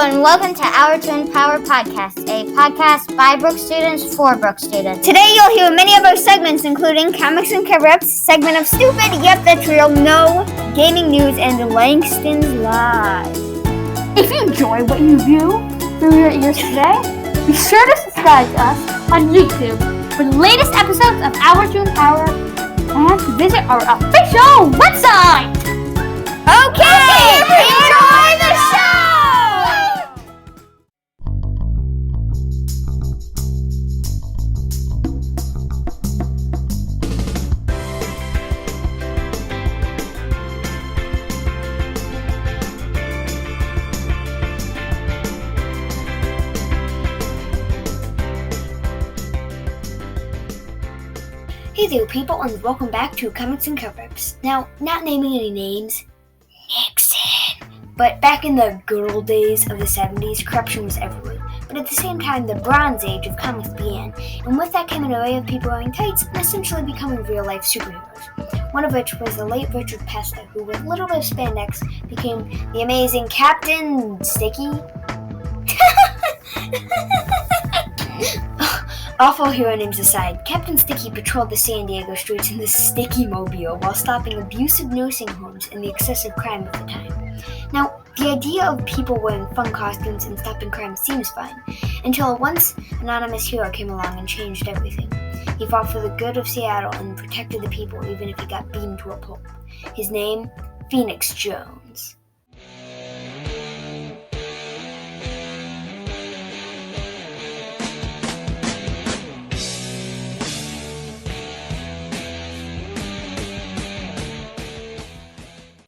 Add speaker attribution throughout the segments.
Speaker 1: and welcome to Our Twin Power Podcast, a podcast by Brook students for Brook students.
Speaker 2: Today you'll hear many of our segments, including Comics and Cover-Ups, segment of Stupid, Yep, That's Real, No, Gaming News, and Langston's Live.
Speaker 3: If you enjoy what you do through your ears today, be sure to subscribe to us on YouTube for the latest episodes of Our Twin Power and to visit our official website.
Speaker 2: Okay, enjoy the show! Hey there, people, and welcome back to Comics and Cover-Ups. Now, not naming any names, Nixon. But back in the good old days of the 70s, corruption was everywhere. But at the same time, the Bronze Age of comics began, and with that came an array of people wearing tights and essentially becoming real-life superheroes. One of which was the late Richard Pesta, who with a little bit of spandex became the amazing Captain Sticky. Awful hero names aside, Captain Sticky patrolled the San Diego streets in the Sticky Mobile while stopping abusive nursing homes and the excessive crime of the time. Now, the idea of people wearing fun costumes and stopping crime seems fine, until a once anonymous hero came along and changed everything. He fought for the good of Seattle and protected the people even if he got beaten to a pulp. His name, Phoenix Jones.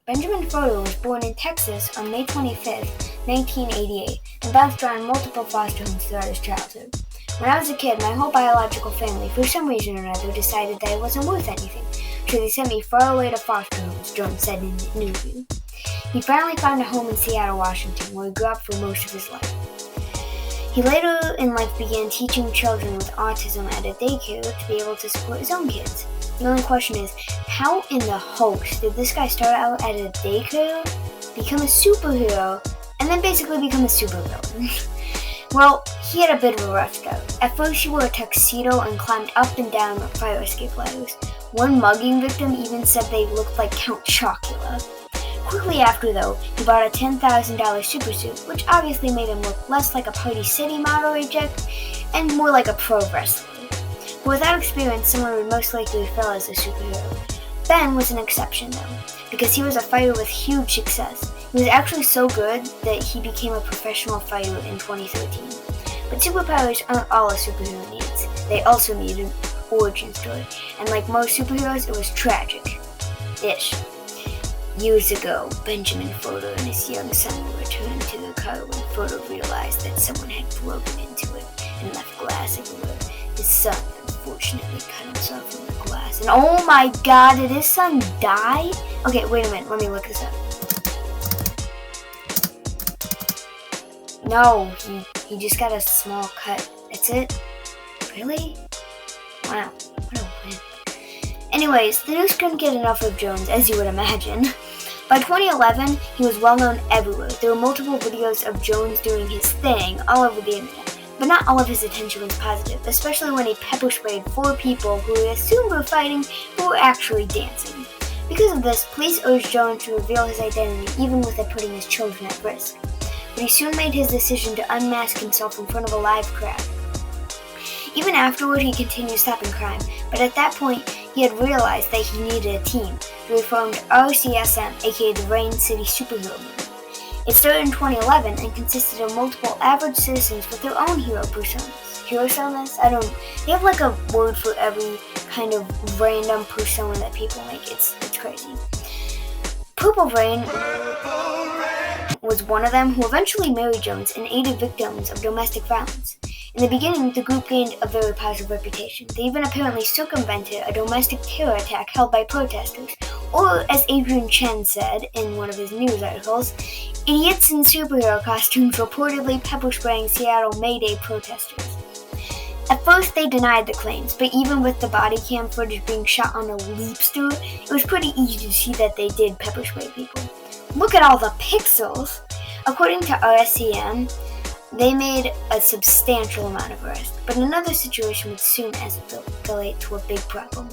Speaker 2: Benjamin Frodo was born in Texas on May 25, 1988, and bounced around multiple foster homes throughout his childhood. When I was a kid, my whole biological family, for some reason or another, decided that I wasn't worth anything, so they sent me far away to foster homes, Jones said in an interview. He finally found a home in Seattle, Washington, where he grew up for most of his life. He later in life began teaching children with autism at a daycare to be able to support his own kids. The only question is, how in the hoax did this guy start out at a daycare, become a superhero, and then basically become a supervillain? Well, he had a bit of a rough start. At first, he wore a tuxedo and climbed up and down fire escape ladders. One mugging victim even said they looked like Count Chocula. Quickly after, though, he bought a $10,000 supersuit, which obviously made him look less like a Party City model reject and more like a pro wrestler. But without experience, someone would most likely fail as a superhero. Ben was an exception, though, because he was a fighter with huge success. He was actually so good that he became a professional fighter in 2013. But superpowers aren't all a superhero needs. They also need an origin story, and like most superheroes, it was tragic-ish. Years ago, Benjamin Frodo and his young son were returning to their car when Frodo realized that someone had broken into it and left glass everywhere. His son unfortunately cut himself in the glass. And oh my god, did his son die? Okay, wait a minute, let me look this up. No, he just got a small cut. That's it? Really? Wow, what a win. Anyways, the news couldn't get enough of Jones, as you would imagine. By 2011, he was well known everywhere. There were multiple videos of Jones doing his thing all over the internet. But not all of his attention was positive, especially when he pepper sprayed 4 people who he assumed were fighting but were actually dancing. Because of this, police urged Jones to reveal his identity even without putting his children at risk. But he soon made his decision to unmask himself in front of a live crowd. Even afterward, he continued stopping crime, but at that point, he had realized that he needed a team, so he formed RCSM, aka the Rain City Superhero Movement. It started in 2011 and consisted of multiple average citizens with their own hero personas. Herosonas? They have like a word for every kind of random persona that people make. It's crazy. Purple Rain was one of them, who eventually married Jones and aided victims of domestic violence. In the beginning, the group gained a very positive reputation. They even apparently circumvented a domestic terror attack held by protesters, or as Adrian Chen said in one of his news articles, idiots in superhero costumes reportedly pepper spraying Seattle May Day protesters. At first, they denied the claims, but even with the body cam footage being shot on a Leapster, it was pretty easy to see that they did pepper spray people. Look at all the pixels! According to RSCM, they made a substantial amount of arrests, but another situation would soon escalate to a big problem.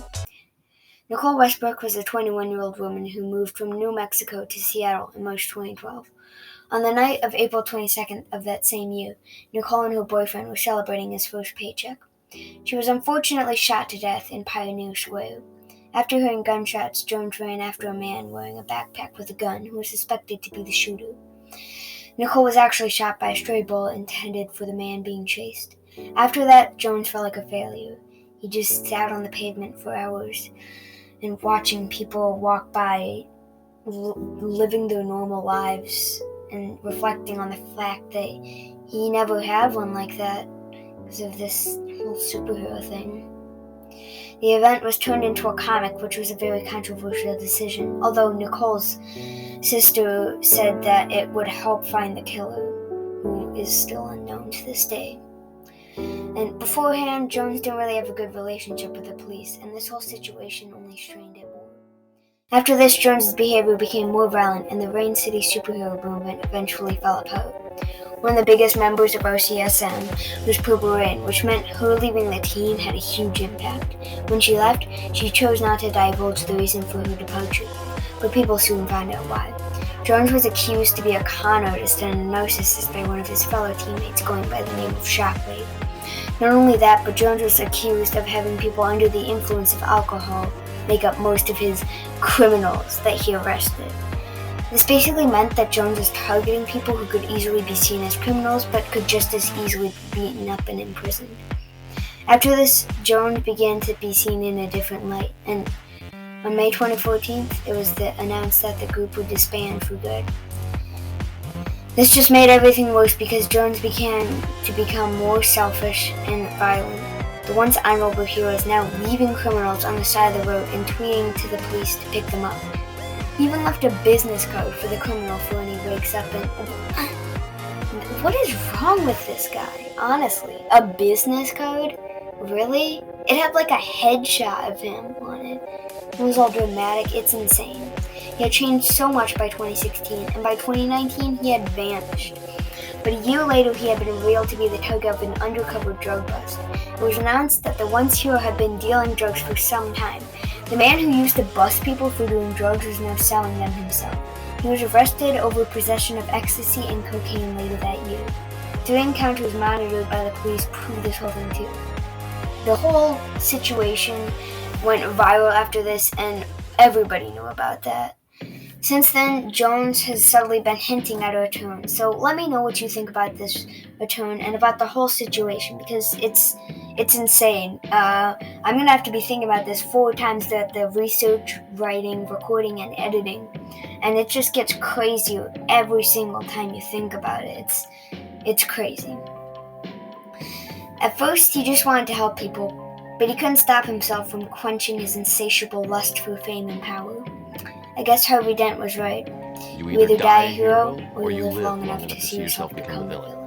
Speaker 2: Nicole Westbrook was a 21-year-old woman who moved from New Mexico to Seattle in March 2012. On the night of April 22nd of that same year, Nicole and her boyfriend were celebrating his first paycheck. She was unfortunately shot to death in Pioneer Square. After hearing gunshots, Jones ran after a man wearing a backpack with a gun who was suspected to be the shooter. Nicole was actually shot by a stray bullet intended for the man being chased. After that, Jones felt like a failure. He just sat on the pavement for hours and watching people walk by, living their normal lives, and reflecting on the fact that he never had one like that because of this whole superhero thing. The event was turned into a comic, which was a very controversial decision, although Nicole's sister said that it would help find the killer, who is still unknown to this day. And beforehand, Jones didn't really have a good relationship with the police, and this whole situation only strained it more. After this, Jones's behavior became more violent, and the Rain City superhero movement eventually fell apart. One of the biggest members of RCSM was Purple Rain, which meant her leaving the team had a huge impact. When she left, she chose not to divulge the reason for her departure, but people soon found out why. Jones was accused to be a con artist and a narcissist by one of his fellow teammates going by the name of Shockwave. Not only that, but Jones was accused of having people under the influence of alcohol make up most of his criminals that he arrested. This basically meant that Jones was targeting people who could easily be seen as criminals, but could just as easily be beaten up and imprisoned. After this, Jones began to be seen in a different light, and on May 2014, it was announced that the group would disband for good. This just made everything worse because Jones began to become more selfish and violent. The once honorable hero is now leaving criminals on the side of the road and tweeting to the police to pick them up. He even left a business card for the criminal for when he wakes up and... What is wrong with this guy? Honestly, a business card? Really? It had like a headshot of him on it. It was all dramatic. It's insane. He had changed so much by 2016, and by 2019 he had vanished. But a year later he had been revealed to be the target of an undercover drug bust. It was announced that the once hero had been dealing drugs for some time. The man who used to bust people for doing drugs was now selling them himself. He was arrested over possession of ecstasy and cocaine later that year. 3 encounters monitored by the police proved this whole thing too. The whole situation went viral after this, and everybody knew about that. Since then, Jones has subtly been hinting at a return, so let me know what you think about this return and about the whole situation, because it's insane. I'm gonna have to be thinking about this 4 times throughout the research, writing, recording, and editing, and it just gets crazier every single time you think about it. It's crazy. At first, he just wanted to help people, but he couldn't stop himself from quenching his insatiable lust for fame and power. I guess Harvey Dent was right. You either die a hero, or you live long enough to see yourself become a villain.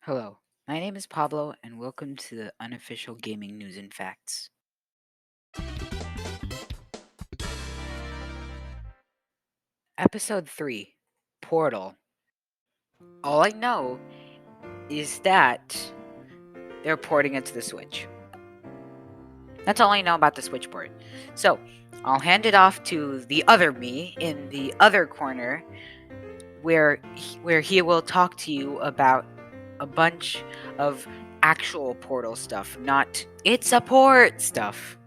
Speaker 4: Hello, my name is Pablo, and welcome to the unofficial gaming news and facts. Episode 3, Portal. All I know is that they're porting it to the Switch. That's all I know about the Switch port. So, I'll hand it off to the other me in the other corner, where he will talk to you about a bunch of actual Portal stuff, not it's a port stuff.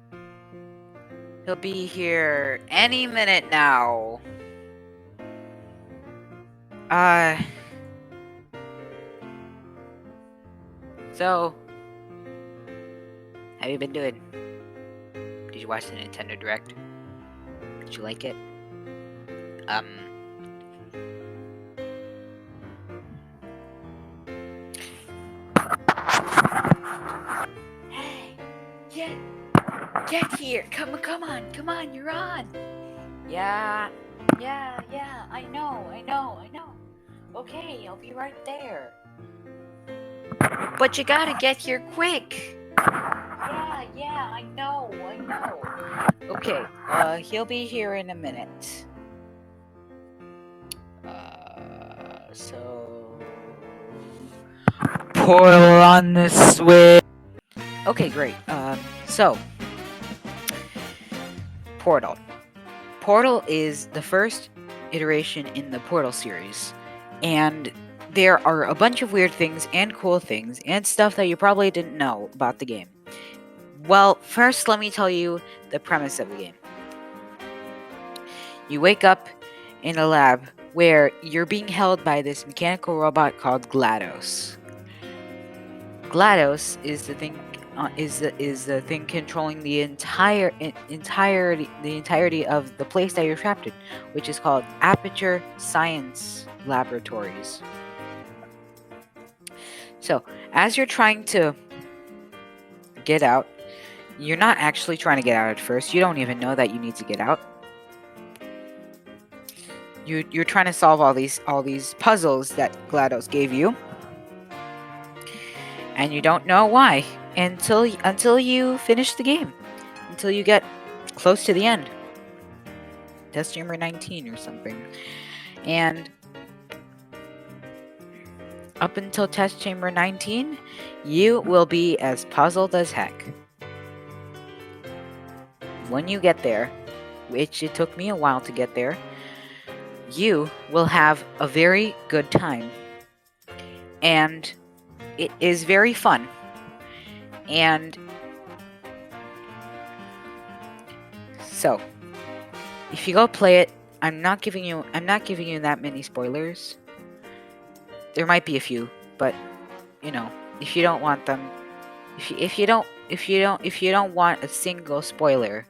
Speaker 4: He'll be here any minute now. So, how you been doing? Did you watch the Nintendo Direct? Did you like it? Get here. Come on, you're on. Yeah, I know. Okay, I'll be right there. But you gotta get here quick. Yeah, I know. Okay, he'll be here in a minute. So... Portal on the Switch. Okay, great. So... Portal. Portal is the first iteration in the Portal series, and there are a bunch of weird things and cool things and stuff that you probably didn't know about the game. Well, first let me tell you the premise of the game. You wake up in a lab where you're being held by this mechanical robot called GLaDOS. GLaDOS is the thing controlling the entirety of the place that you're trapped in, which is called Aperture Science Laboratories. So, as you're trying to get out, you're not actually trying to get out at first. You don't even know that you need to get out. You're trying to solve all these puzzles that GLaDOS gave you, and you don't know why until you finish the game, until you get close to the end, test chamber 19 or something, and up until test chamber 19, you will be as puzzled as heck. When you get there, which it took me a while to get there, you will have a very good time, and it is very fun. And so, if you go play it, I'm not giving you that many spoilers. There might be a few, but if you don't want them, if you don't want a single spoiler,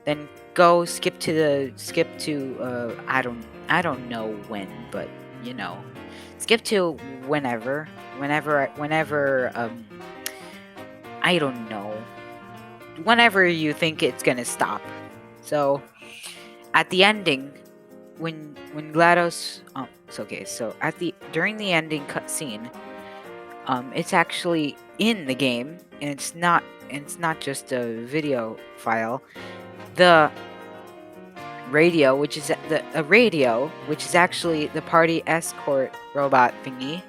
Speaker 4: then go skip to I don't know when, but skip to whenever I don't know, whenever you think it's gonna stop. So at the ending, when GLaDOS, so during the ending cutscene, it's actually in the game, and it's not just a video file. The radio, which is actually the party escort robot thingy,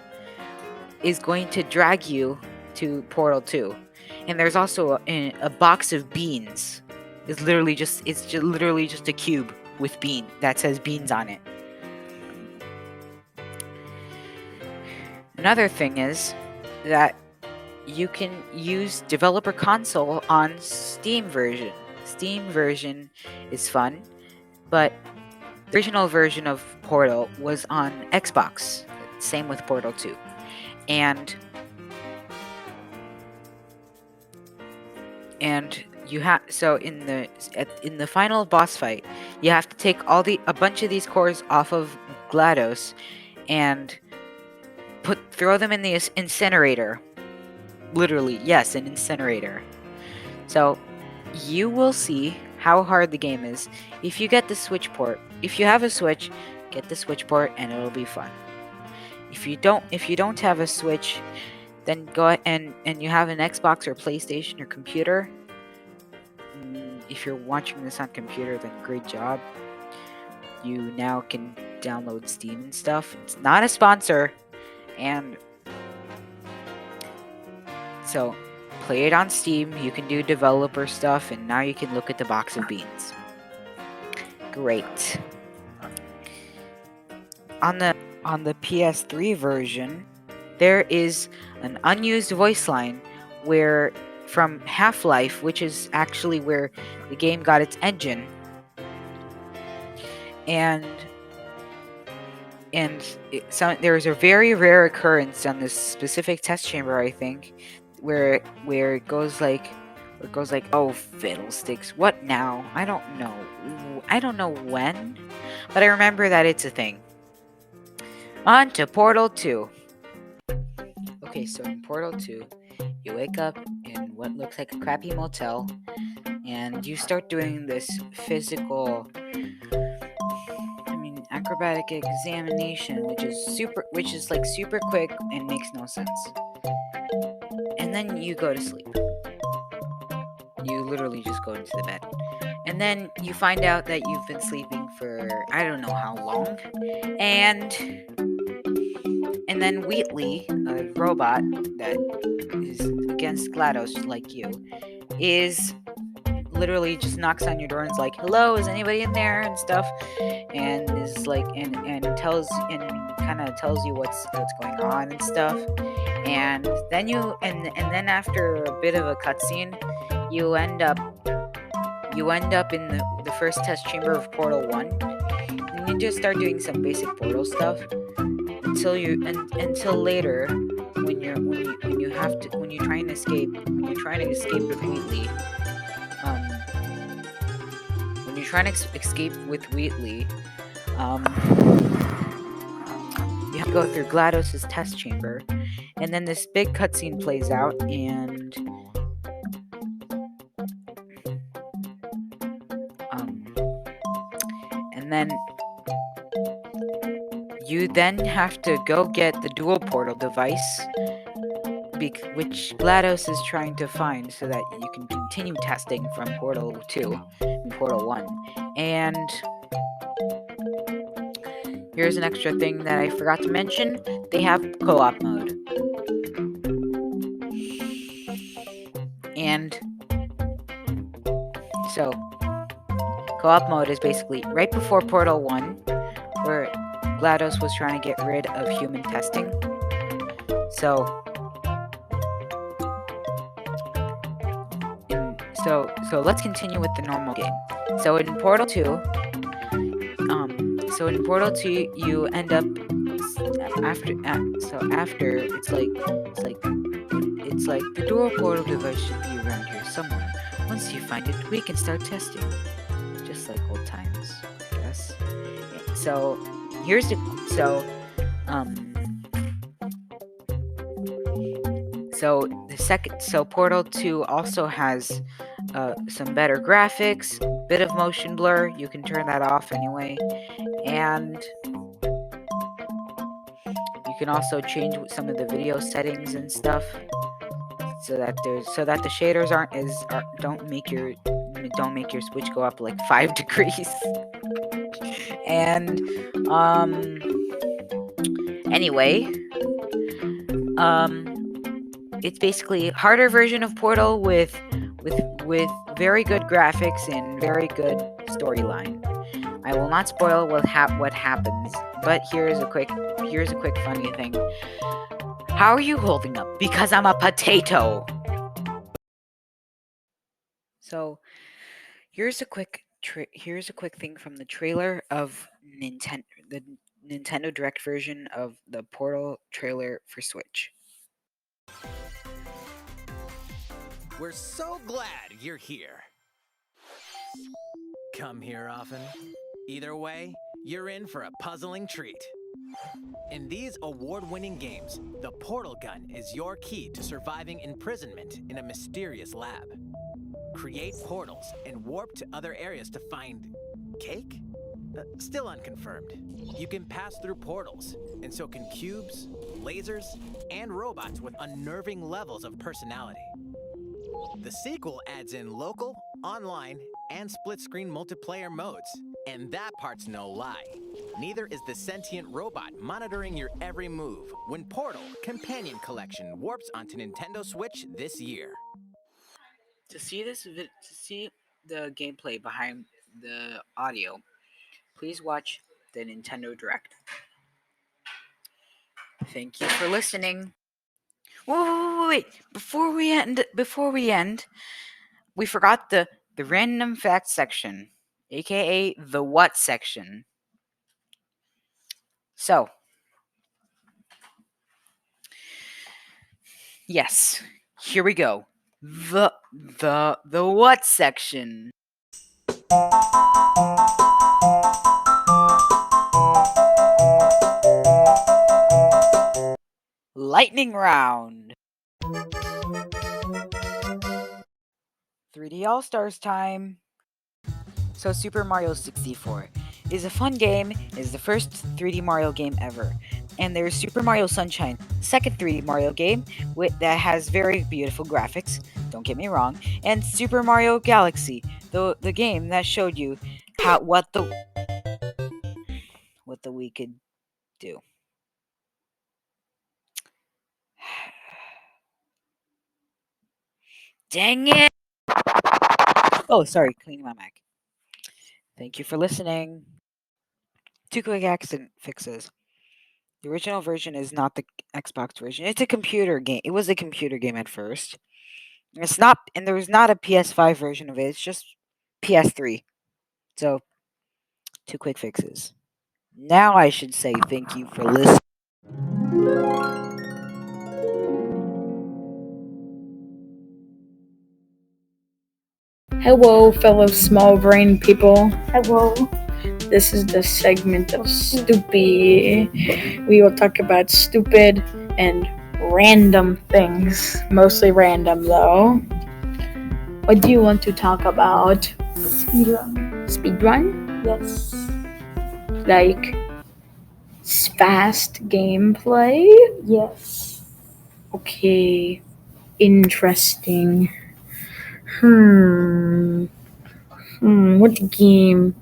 Speaker 4: is going to drag you to Portal 2. And there's also a box of beans. It's literally just a cube with bean that says beans on it. Another thing is that you can use Developer Console on Steam version. Steam version is fun, but the original version of Portal was on Xbox. Same with Portal 2. And you have in the final boss fight, you have to take a bunch of these cores off of GLaDOS and throw them in the incinerator. Literally, yes, an incinerator. So you will see how hard the game is if you get the Switch port. If you have a Switch, get the Switch port and it'll be fun. If you don't have a Switch, then go and you have an Xbox or PlayStation or computer. If you're watching this on computer, then great job. You now can download Steam and stuff. It's not a sponsor, and so play it on Steam. You can do developer stuff, and now you can look at the box of beans. Great. On the PS3 version, there is an unused voice line from Half-Life, which is actually where the game got its engine. And there's a very rare occurrence on this specific test chamber, I think, where it goes like, oh, fiddlesticks, what now? I don't know when, but I remember that it's a thing. On to Portal 2. Okay, so in Portal 2, You wake up in what looks like a crappy motel, and you start doing this physical, acrobatic examination, which is like super quick and makes no sense. And then you go to sleep. You literally just go into the bed. And then you find out that you've been sleeping for I don't know how long. And then Wheatley, a robot that is against GLaDOS like you, is literally just knocks on your door and is like, "Hello, is anybody in there?" and stuff, and is like and kind of tells you what's going on and stuff. And then then after a bit of a cutscene, you end up in the first test chamber of Portal 1, and you just start doing some basic Portal stuff until later when you're trying to escape with Wheatley. When you're trying to escape with Wheatley, you have to go through GLaDOS' test chamber, and then this big cutscene plays out, and then you then have to go get the dual portal device, which GLaDOS is trying to find so that you can continue testing from Portal 2 and Portal 1. And here's an extra thing that I forgot to mention. They have co-op mode. And so, co-op mode is basically right before Portal 1, where GLaDOS was trying to get rid of human testing. So let's continue with the normal game. So in Portal 2, you end up after it's like the dual portal device should be around here somewhere. Once you find it, we can start testing, just like old times, I guess. Yeah, so Portal 2 also has some better graphics, bit of motion blur. You can turn that off anyway, and you can also change some of the video settings and stuff, so that the shaders don't make your switch go up like 5 degrees. And anyway, it's basically a harder version of Portal with very good graphics and very good storyline. I will not spoil what happens, but here's a quick funny thing. How are you holding up? Because I'm a potato. So here's a quick thing from the trailer of the Nintendo Direct version of the Portal trailer for Switch.
Speaker 5: We're so glad you're here. Come here often. Either way, you're in for a puzzling treat. In these award-winning games, the portal gun is your key to surviving imprisonment in a mysterious lab. Create portals and warp to other areas to find cake? Still unconfirmed. You can pass through portals, and so can cubes, lasers, and robots with unnerving levels of personality. The sequel adds in local, online, and split-screen multiplayer modes. And that part's no lie. Neither is the sentient robot monitoring your every move when Portal Companion Collection warps onto Nintendo Switch this year.
Speaker 4: To see the gameplay behind the audio, please watch the Nintendo Direct. Thank you for listening. Wait! Before we end, we forgot the random facts section, aka the what section. So, yes, here we go. The what section. Lightning round. 3D All Stars time. So Super Mario 64 is a fun game. It is the first 3D Mario game ever. And there's Super Mario Sunshine, second 3D Mario game that has very beautiful graphics, don't get me wrong, and Super Mario Galaxy, the game that showed you what the Wii could do. Dang it! Oh, sorry, cleaning my mic. Thank you for listening. 2 quick accident fixes. The original version is not the Xbox version. It's a computer game. It was a computer game at first. It's not, and there was not a PS5 version of it. It's just PS3. So, 2 quick fixes. Now I should say thank you for listening.
Speaker 6: Hello, fellow small brain people.
Speaker 3: Hello.
Speaker 6: This is the segment of Stoopy. We will talk about stupid and random things. Mostly random, though. What do you want to talk about?
Speaker 3: Speedrun.
Speaker 6: Speedrun?
Speaker 3: Yes.
Speaker 6: Like fast gameplay?
Speaker 3: Yes.
Speaker 6: Okay. Interesting. What game?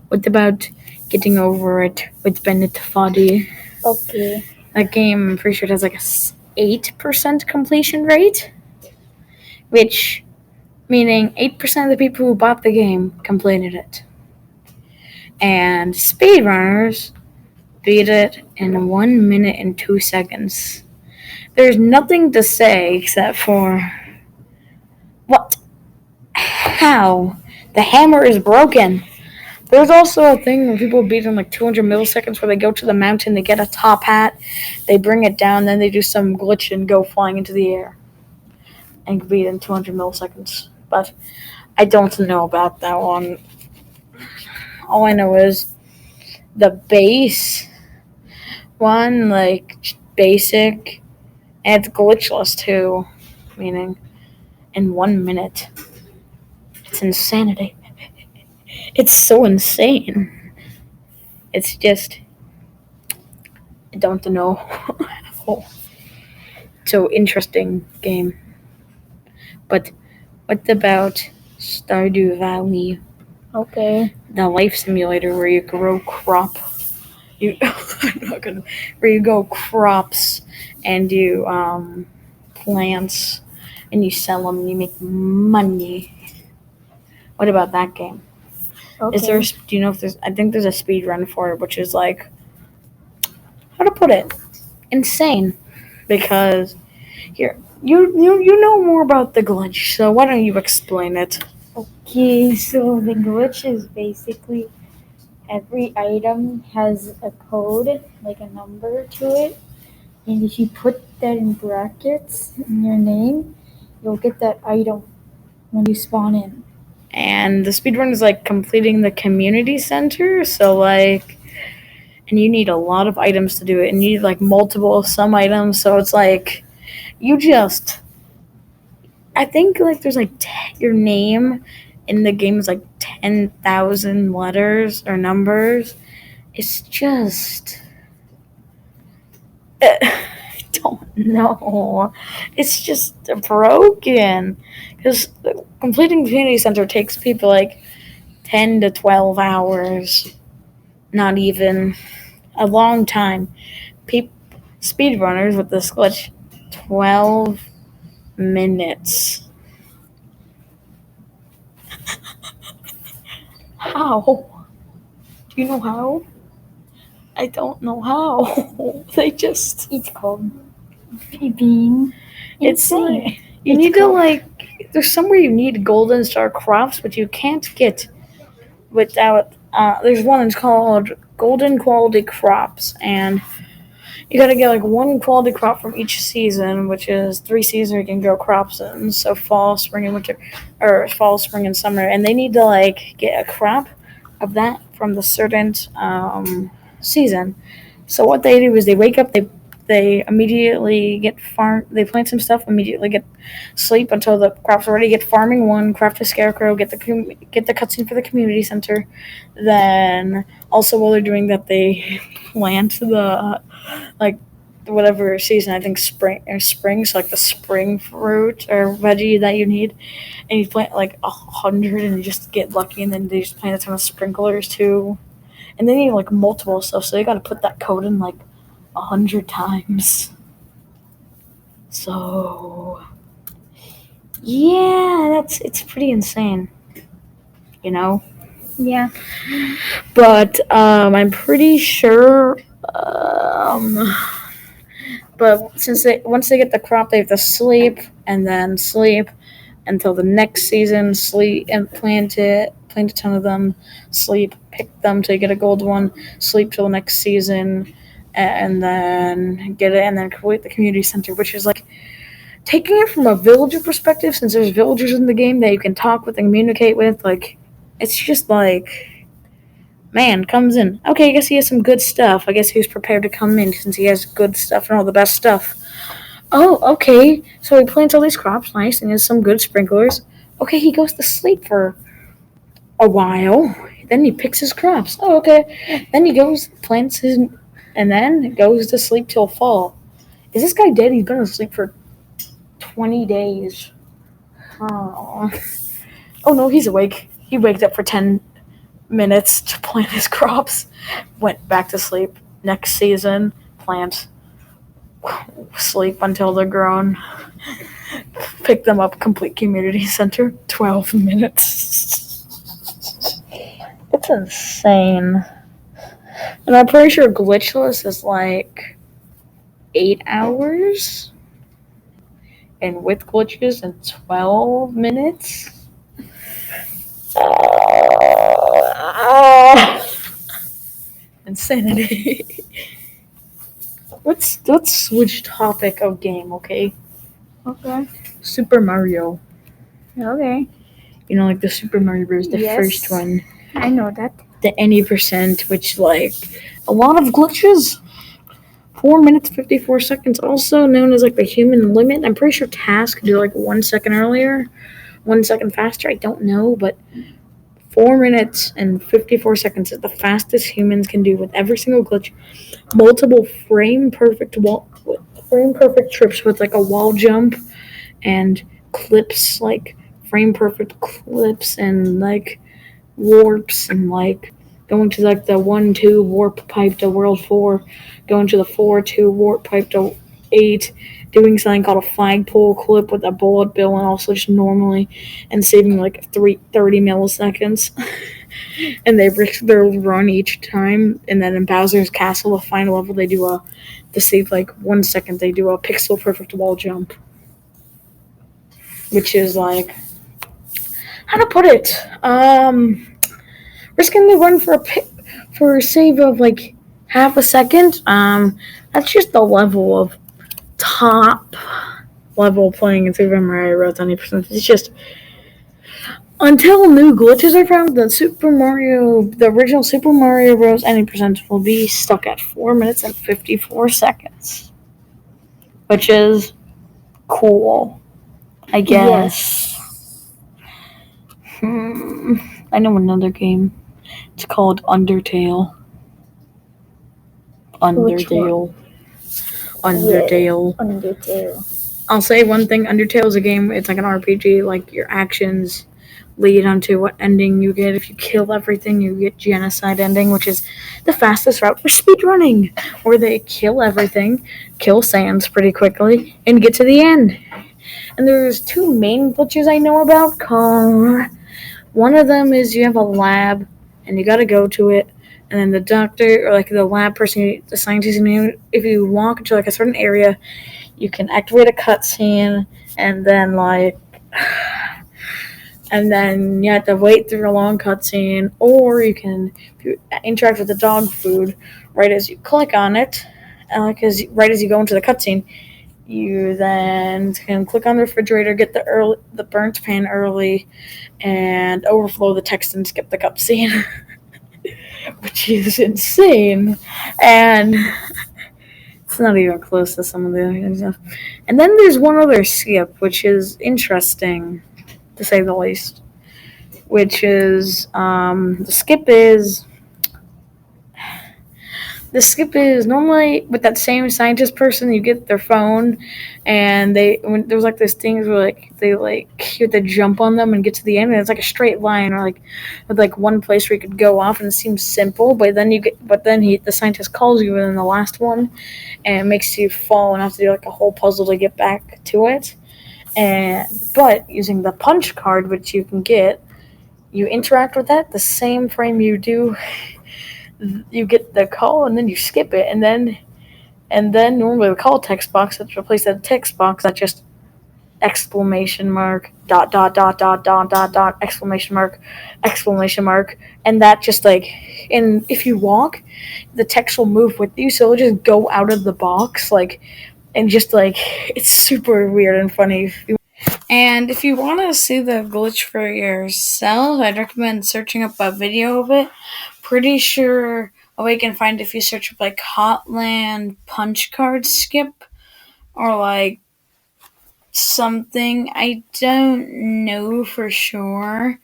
Speaker 6: What about Getting Over It with Bennett Foddy?
Speaker 3: Okay.
Speaker 6: That game, I'm pretty sure it has like a 8% completion rate, which meaning 8% of the people who bought the game completed it. And speedrunners beat it in 1 minute and 2 seconds. There's nothing to say except for what? How? The hammer is broken. There's also a thing where people beat in like 200 milliseconds where they go to the mountain, they get a top hat, they bring it down, then they do some glitch and go flying into the air. And beat in 200 milliseconds. But I don't know about that one. All I know is the base one, like basic, and it's glitchless too. Meaning, in 1 minute. It's insanity. It's so insane. It's just, I don't know. So interesting game. But what about Stardew Valley?
Speaker 3: Okay.
Speaker 6: The life simulator where you grow where you grow crops and you plants and you sell them and you make money. What about that game?
Speaker 3: Okay.
Speaker 6: Do you know if there's? I think there's a speed run for it, which is like, how to put it, insane. Because here, you know more about the glitch, so why don't you explain it?
Speaker 3: Okay, so the glitch is basically every item has a code, like a number to it, and if you put that in brackets in your name, you'll get that item when you spawn in.
Speaker 6: And the speedrun is like completing the community center, so like, and you need a lot of items to do it, and you need like some items, so it's like, I think like there's like your name in the game is like 10,000 letters or numbers. It's just, I don't know. It's just broken. Because completing the community center takes people like 10 to 12 hours. Not even a long time. Speedrunners with this glitch, 12 minutes. How? Do you know how? I don't know how.
Speaker 3: It's called being
Speaker 6: It's
Speaker 3: insane.
Speaker 6: like, you need to like, there's somewhere you need golden star crops, but you can't get without, there's one that's called golden quality crops, and you gotta get like one quality crop from each season, which is 3 seasons you can grow crops in. So fall, spring, and winter, or fall, spring, and summer. And they need to like get a crop of that from the certain season. So what they do is they wake up, they they immediately get they plant some stuff, immediately get sleep until the crops are ready, get farming one, craft a scarecrow, get the cutscene for the community center. Then also while they're doing that, they plant the whatever season, I think spring, so the spring fruit or veggie that you need, and you plant 100 and you just get lucky, and then they just plant a ton of sprinklers too, and then you need multiple stuff, so you got to put that code in 100 times. So yeah, it's pretty insane,
Speaker 3: Yeah.
Speaker 6: But I'm pretty sure. But once they get the crop, they have to sleep and then sleep until the next season. Sleep and plant a ton of them. Sleep, pick them till you get a gold one. Sleep till next season, and then get it, and then complete the community center, which is taking it from a villager perspective. Since there's villagers in the game that you can talk with and communicate with, it's just man comes in. Okay, I guess he has some good stuff. I guess he was prepared to come in since he has good stuff and all the best stuff. Oh, okay. So he plants all these crops, nice, and he has some good sprinklers. Okay, he goes to sleep for a while. Then he picks his crops. Oh, okay. Then he goes, plants his, and then goes to sleep till fall. Is this guy dead? He's been asleep for 20 days. Oh no, he's awake. He waked up for 10 minutes to plant his crops, went back to sleep. Next season, plant, sleep until they're grown, pick them up, complete community center, 12 minutes. It's insane. And I'm pretty sure glitchless is 8 hours, and with glitches in 12 minutes. Insanity. Let's switch topic of game, okay?
Speaker 3: Okay.
Speaker 6: Super Mario.
Speaker 3: Okay.
Speaker 6: The Super Mario Bros. The first one.
Speaker 3: I know that.
Speaker 6: The any percent, which a lot of glitches. 4 minutes 54 seconds, also known as the human limit. I'm pretty sure Task could do 1 second earlier, 1 second faster. I don't know, but 4 minutes and 54 seconds is the fastest humans can do with every single glitch. Multiple frame perfect trips with a wall jump and clips, frame perfect clips and warps and going to the 1-2 warp pipe to world 4, going to the 4-2 warp pipe to 8, doing something called a flagpole clip with a bullet bill and also just normally, and saving 30 milliseconds. And they risk their run each time. And then in Bowser's Castle, the final level, they do to save 1 second, they do a pixel perfect wall jump, which is how to put it, risking the run for a save of half a second. That's just the level of top level playing in Super Mario Bros. 90%. It's just until new glitches are found, the original Super Mario Bros. 90% will be stuck at 4 minutes and 54 seconds, which is cool, I guess. Yes. I know another game. It's called Undertale. Undertale.
Speaker 3: Undertale.
Speaker 6: I'll say one thing. Undertale is a game. It's an RPG. Your actions lead onto what ending you get. If you kill everything, you get genocide ending, which is the fastest route for speedrunning, where they kill everything, kill Sans pretty quickly, and get to the end. And there's 2 main glitches I know about. One of them is you have a lab, and you gotta go to it, and then the doctor, or the lab person, the scientist, if you walk into a certain area, you can activate a cutscene, and then you have to wait through a long cutscene, or you can interact with the dog food right as you click on it, because right as you go into the cutscene, you then can click on the refrigerator, get the burnt pan early, and overflow the text and skip the cutscene, which is insane. And It's not even close to some of the other stuff. And then there's one other skip, which is interesting, to say the least. Which is, the skip is normally with that same scientist person. You get their phone, and there's like these things where you have to jump on them and get to the end, and it's like a straight line, or like with like one place where you could go off, and it seems simple, but then the scientist calls you in the last one, and it makes you fall and have to do like a whole puzzle to get back to it. But using the punch card, which you can get, you interact with that the same frame you do. You get the call and then you skip it, and then normally the call text box that's replaced that text box that just exclamation mark dot dot dot dot dot dot dot exclamation mark, and that just like, and if you walk, the text will move with you, so it'll just go out of the box like, and just like, it's super weird and funny. And if you want to see the glitch for yourself, I'd recommend searching up a video of it. Pretty sure what you can find if you search up like Hotland punch card skip or like something. I don't know for sure.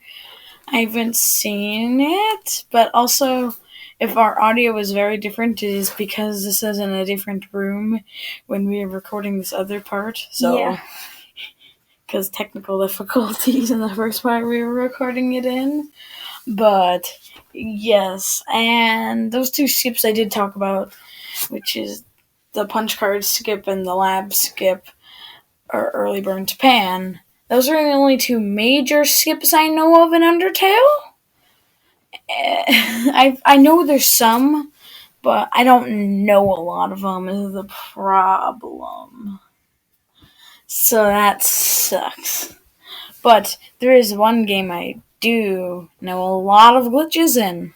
Speaker 6: I haven't seen it, but also if our audio is very different, it is because this is in a different room when we are recording this other part. So. Yeah. Because technical difficulties in the first part we were recording it in. But, yes. And those two skips I did talk about, which is the punch card skip and the lab skip, or early burn to pan. Those are the only two major skips I know of in Undertale. I know there's some, but I don't know a lot of them is the problem. So that sucks. But there is one game I do know a lot of glitches in.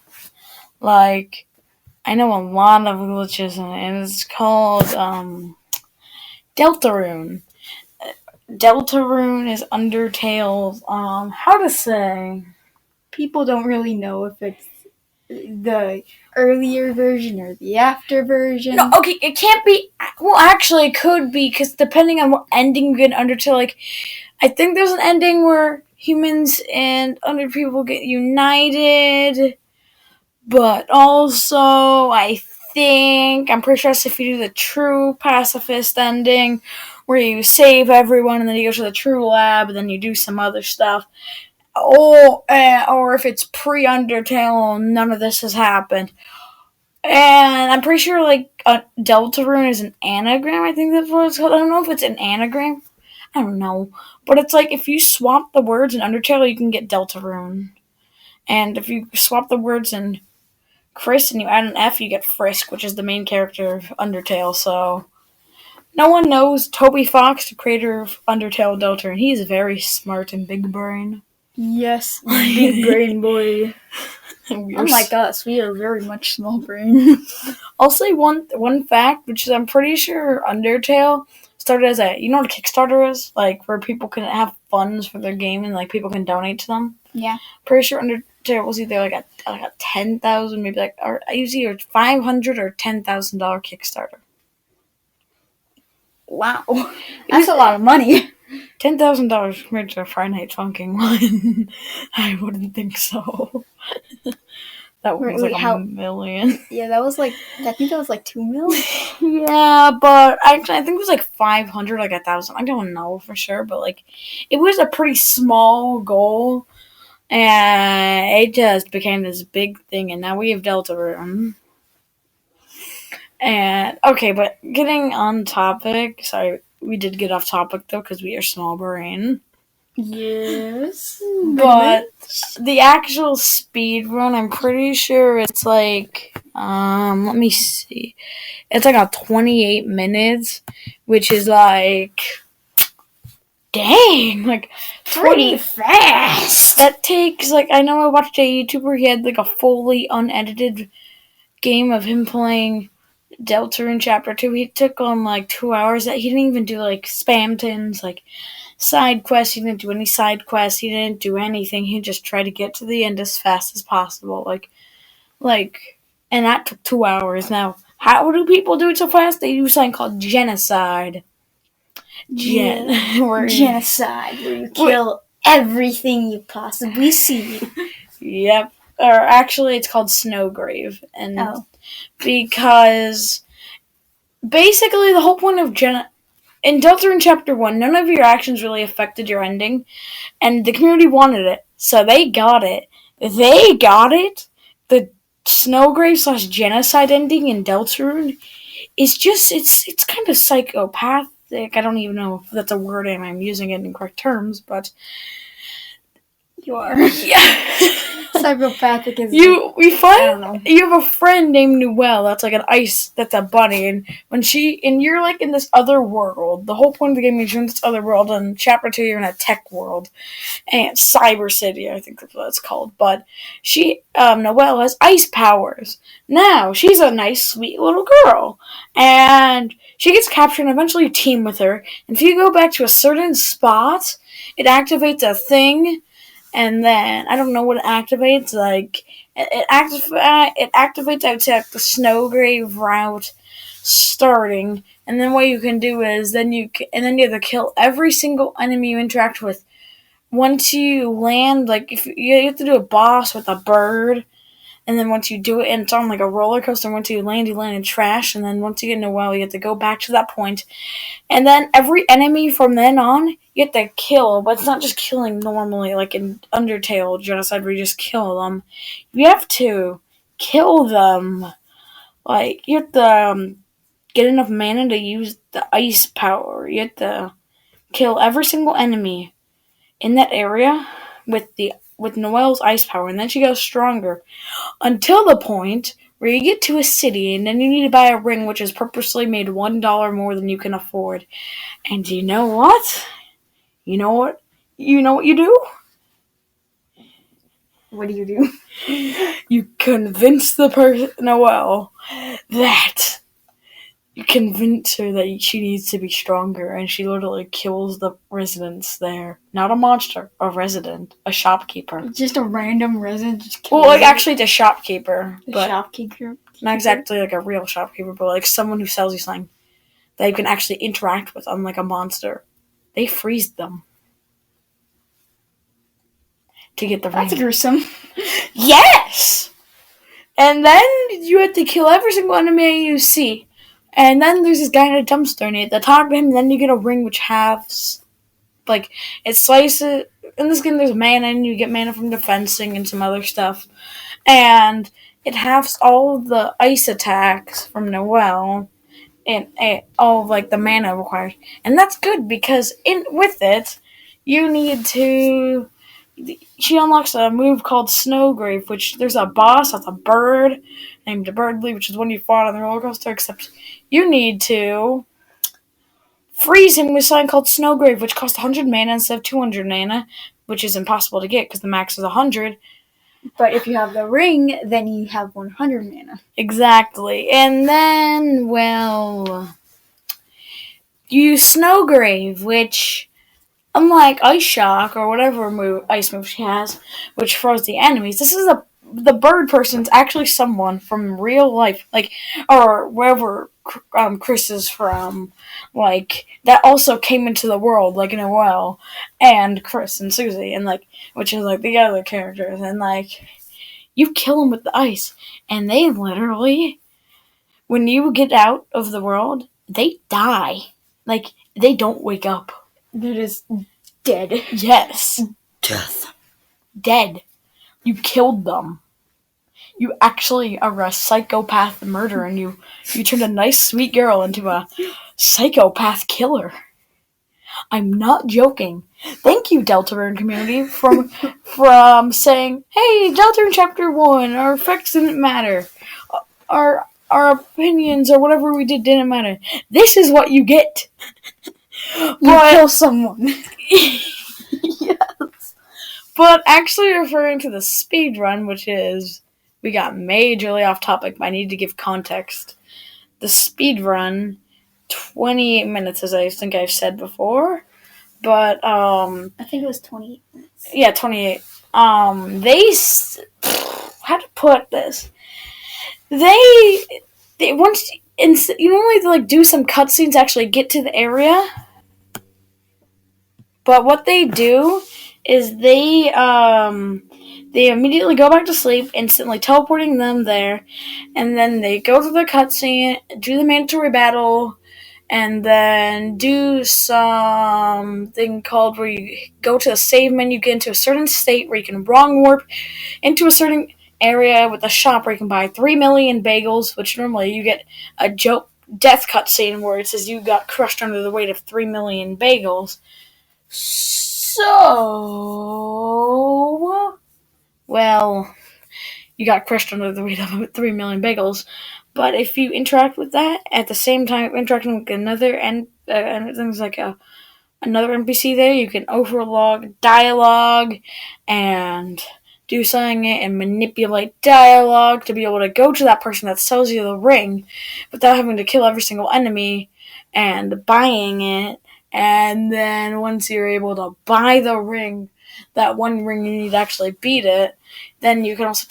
Speaker 6: Like, I know a lot of glitches in it, and it's called Deltarune. Deltarune is Undertale's, how to say?
Speaker 3: People don't really know if it's the earlier version or the after version.
Speaker 6: No, okay, it can't be. Well, actually, it could be, because depending on what ending you get in Undertale, like, I think there's an ending where humans and other people get united, but also I'm pretty sure if you do the true pacifist ending, where you save everyone and then you go to the true lab and then you do some other stuff, or if it's pre-Undertale, none of this has happened. And I'm pretty sure, like, Deltarune is an anagram. I think that's what it's called. I don't know if it's an anagram. I don't know. But it's like, if you swap the words in Undertale, you can get Deltarune. And if you swap the words in Chris and you add an F, you get Frisk, which is the main character of Undertale. So, no one knows Toby Fox, the creator of Undertale Deltarune. He is very smart and big brain.
Speaker 3: Yes, big brain boy. Unlike us, we are very much small brain.
Speaker 6: I'll say one fact, which is I'm pretty sure Undertale started as you know what a Kickstarter is? Like, where people can have funds for their game and, like, people can donate to them?
Speaker 3: Yeah.
Speaker 6: Pretty sure Undertale was either like a 10,000, maybe like, or usually either $500 or $10,000 Kickstarter.
Speaker 3: Wow. That's a lot of money.
Speaker 6: $10,000 compared to a Friday Night Funkin' one. I wouldn't think so. That was like a million.
Speaker 3: Yeah, that was like, I think that was like 2 million.
Speaker 6: Yeah, but actually, I think it was like 500, like 1,000. I don't know for sure, but like, it was a pretty small goal, and it just became this big thing, and now we have Deltarune. And, okay, but getting on topic, sorry, we did get off topic though, because we are small brain.
Speaker 3: Yes.
Speaker 6: But the actual speed run, I'm pretty sure it's like, let me see. It's like a 28 minutes, which is like, dang, like,
Speaker 3: pretty fast.
Speaker 6: That takes, like, I know I watched a YouTuber, he had like a fully unedited game of him playing Deltarune Chapter 2. He took on like 2 hours. He didn't even do like spamtons, like side quests. He didn't do any side quests. He didn't do anything. He just tried to get to the end as fast as possible. Like, and that took 2 hours. Now, How do people do it so fast? They do something called genocide.
Speaker 2: Genocide, where you kill everything you possibly see.
Speaker 6: Yep. Or actually, it's called Snowgrave. And because basically the whole point of in Deltarune Chapter 1, none of your actions really affected your ending, and the community wanted it, so they got it. The Snowgrave / genocide ending in Deltarune is just, it's kind of psychopathic. I don't even know if that's a word and I'm using it in correct terms, but...
Speaker 2: You are.
Speaker 6: Yeah.
Speaker 2: Psychopathic is...
Speaker 6: You
Speaker 2: I don't know.
Speaker 6: have a friend named Noelle that's like that's a bunny, and you're like in this other world. The whole point of the game is you're in this other world, and Chapter 2 you're in a tech world. And Cyber City, I think that's what it's called. But Noelle has ice powers. Now, she's a nice, sweet little girl. And she gets captured and eventually you team with her. And if you go back to a certain spot, it activates a thing. And then, I don't know what it activates, like, it activates, I would say, like, the Snowgrave route starting. And then what you can do is, then you have to kill every single enemy you interact with. Once you land, like, if you have to do a boss with a bird, and then once you do it, and it's on, like, a roller coaster, once you land in trash, and then once you get in a well, you have to go back to that point. And then every enemy from then on, you have to kill, but it's not just killing normally, like in Undertale Genocide, where you just kill them. You have to kill them. Like, you have to get enough mana to use the ice power. You have to kill every single enemy in that area with Noelle's ice power, and then she goes stronger until the point where you get to a city, and then you need to buy a ring which is purposely made $1 more than you can afford. And you know what? You know what you do?
Speaker 2: What do you do?
Speaker 6: You convince the person, Noelle, that you convince her that she needs to be stronger, and she literally kills the residents there. Not a monster, a resident, a shopkeeper.
Speaker 2: Just a random resident just kills
Speaker 6: Well, like, actually, the shopkeeper.
Speaker 2: Shopkeeper?
Speaker 6: Not exactly like a real shopkeeper, but like someone who sells you something that you can actually interact with, unlike a monster. They freeze them to get the ring.
Speaker 2: That's gruesome.
Speaker 6: Yes! And then you have to kill every single enemy you see. And then there's this guy in a dumpster, and you have to talk to him, and then you get a ring which has, like, it slices. In this game, there's mana, and you get mana from defensing and some other stuff. And it halves all of the ice attacks from Noelle, and all of, like, the mana required. And that's good, because with it, you need to... She unlocks a move called Snowgrave, which there's a boss that's a bird named Birdly, which is one you fought on the roller coaster, except you need to freeze him with something called Snowgrave, which costs 100 mana instead of 200 mana, which is impossible to get because the max is 100.
Speaker 2: But if you have the ring, then you have 100 mana.
Speaker 6: Exactly. And then, well, you use Snowgrave, which, unlike Ice Shock or whatever ice move she has, which froze the enemies, the bird person's actually someone from real life, like, or wherever Chris is from, like, that also came into the world, like, Noelle, and Chris and Susie, and, like, which is, like, the other characters, and, like, you kill them with the ice, and they literally, when you get out of the world, they die. Like, they don't wake up.
Speaker 2: They're just dead.
Speaker 6: Yes.
Speaker 5: Death.
Speaker 6: Dead. You killed them. You actually are a psychopath murderer, and you turned a nice, sweet girl into a psychopath killer. I'm not joking. Thank you, Deltarune community, from saying, hey, Deltarune Chapter 1, our effects didn't matter. Our opinions or whatever we did didn't matter. This is what you get.
Speaker 2: You kill someone.
Speaker 6: Yes. But actually referring to the speed run, which is, we got majorly off topic, but I need to give context. The speed run, 28 minutes, as I think I've said before. But,
Speaker 2: I think it was 28 minutes.
Speaker 6: Yeah, 28. How to put this? they once you normally like do some cutscenes to actually get to the area, but what they do is they immediately go back to sleep, instantly teleporting them there, and then they go through the cutscene, do the mandatory battle, and then do something called where you go to the save menu, get into a certain state where you can wrong warp into a certain area with a shop where you can buy 3 million bagels, which normally you get a joke death cutscene where it says you got crushed under the weight of 3 million bagels. So, well, you got crushed under the weight of 3 million bagels. But if you interact with that at the same time interacting with another and things like another NPC there, you can overlog dialogue and do something and manipulate dialogue to be able to go to that person that sells you the ring without having to kill every single enemy and buying it. And then once you're able to buy the ring, that one ring you need to actually beat it, then you can also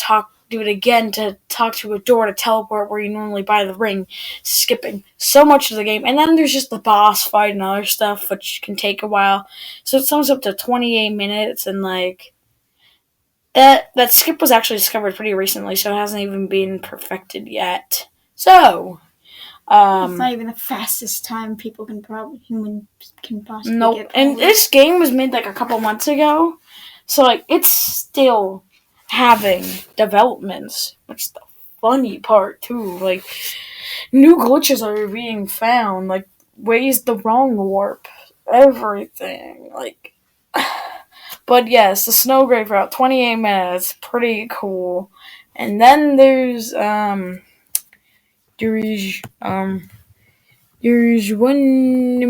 Speaker 6: do it again to talk to a door to teleport where you normally buy the ring, skipping so much of the game. And then there's just the boss fight and other stuff, which can take a while. So it sums up to 28 minutes, and like that skip was actually discovered pretty recently, so it hasn't even been perfected yet. So
Speaker 3: it's not even the fastest time humans can possibly
Speaker 6: nope.
Speaker 3: get.
Speaker 6: And this game was made like a couple months ago, so like it's still having developments, which is the funny part too. Like new glitches are being found, like ways the wrong warp, everything. Like, but yes, the snow grave route, 28 minutes, pretty cool. And then there's one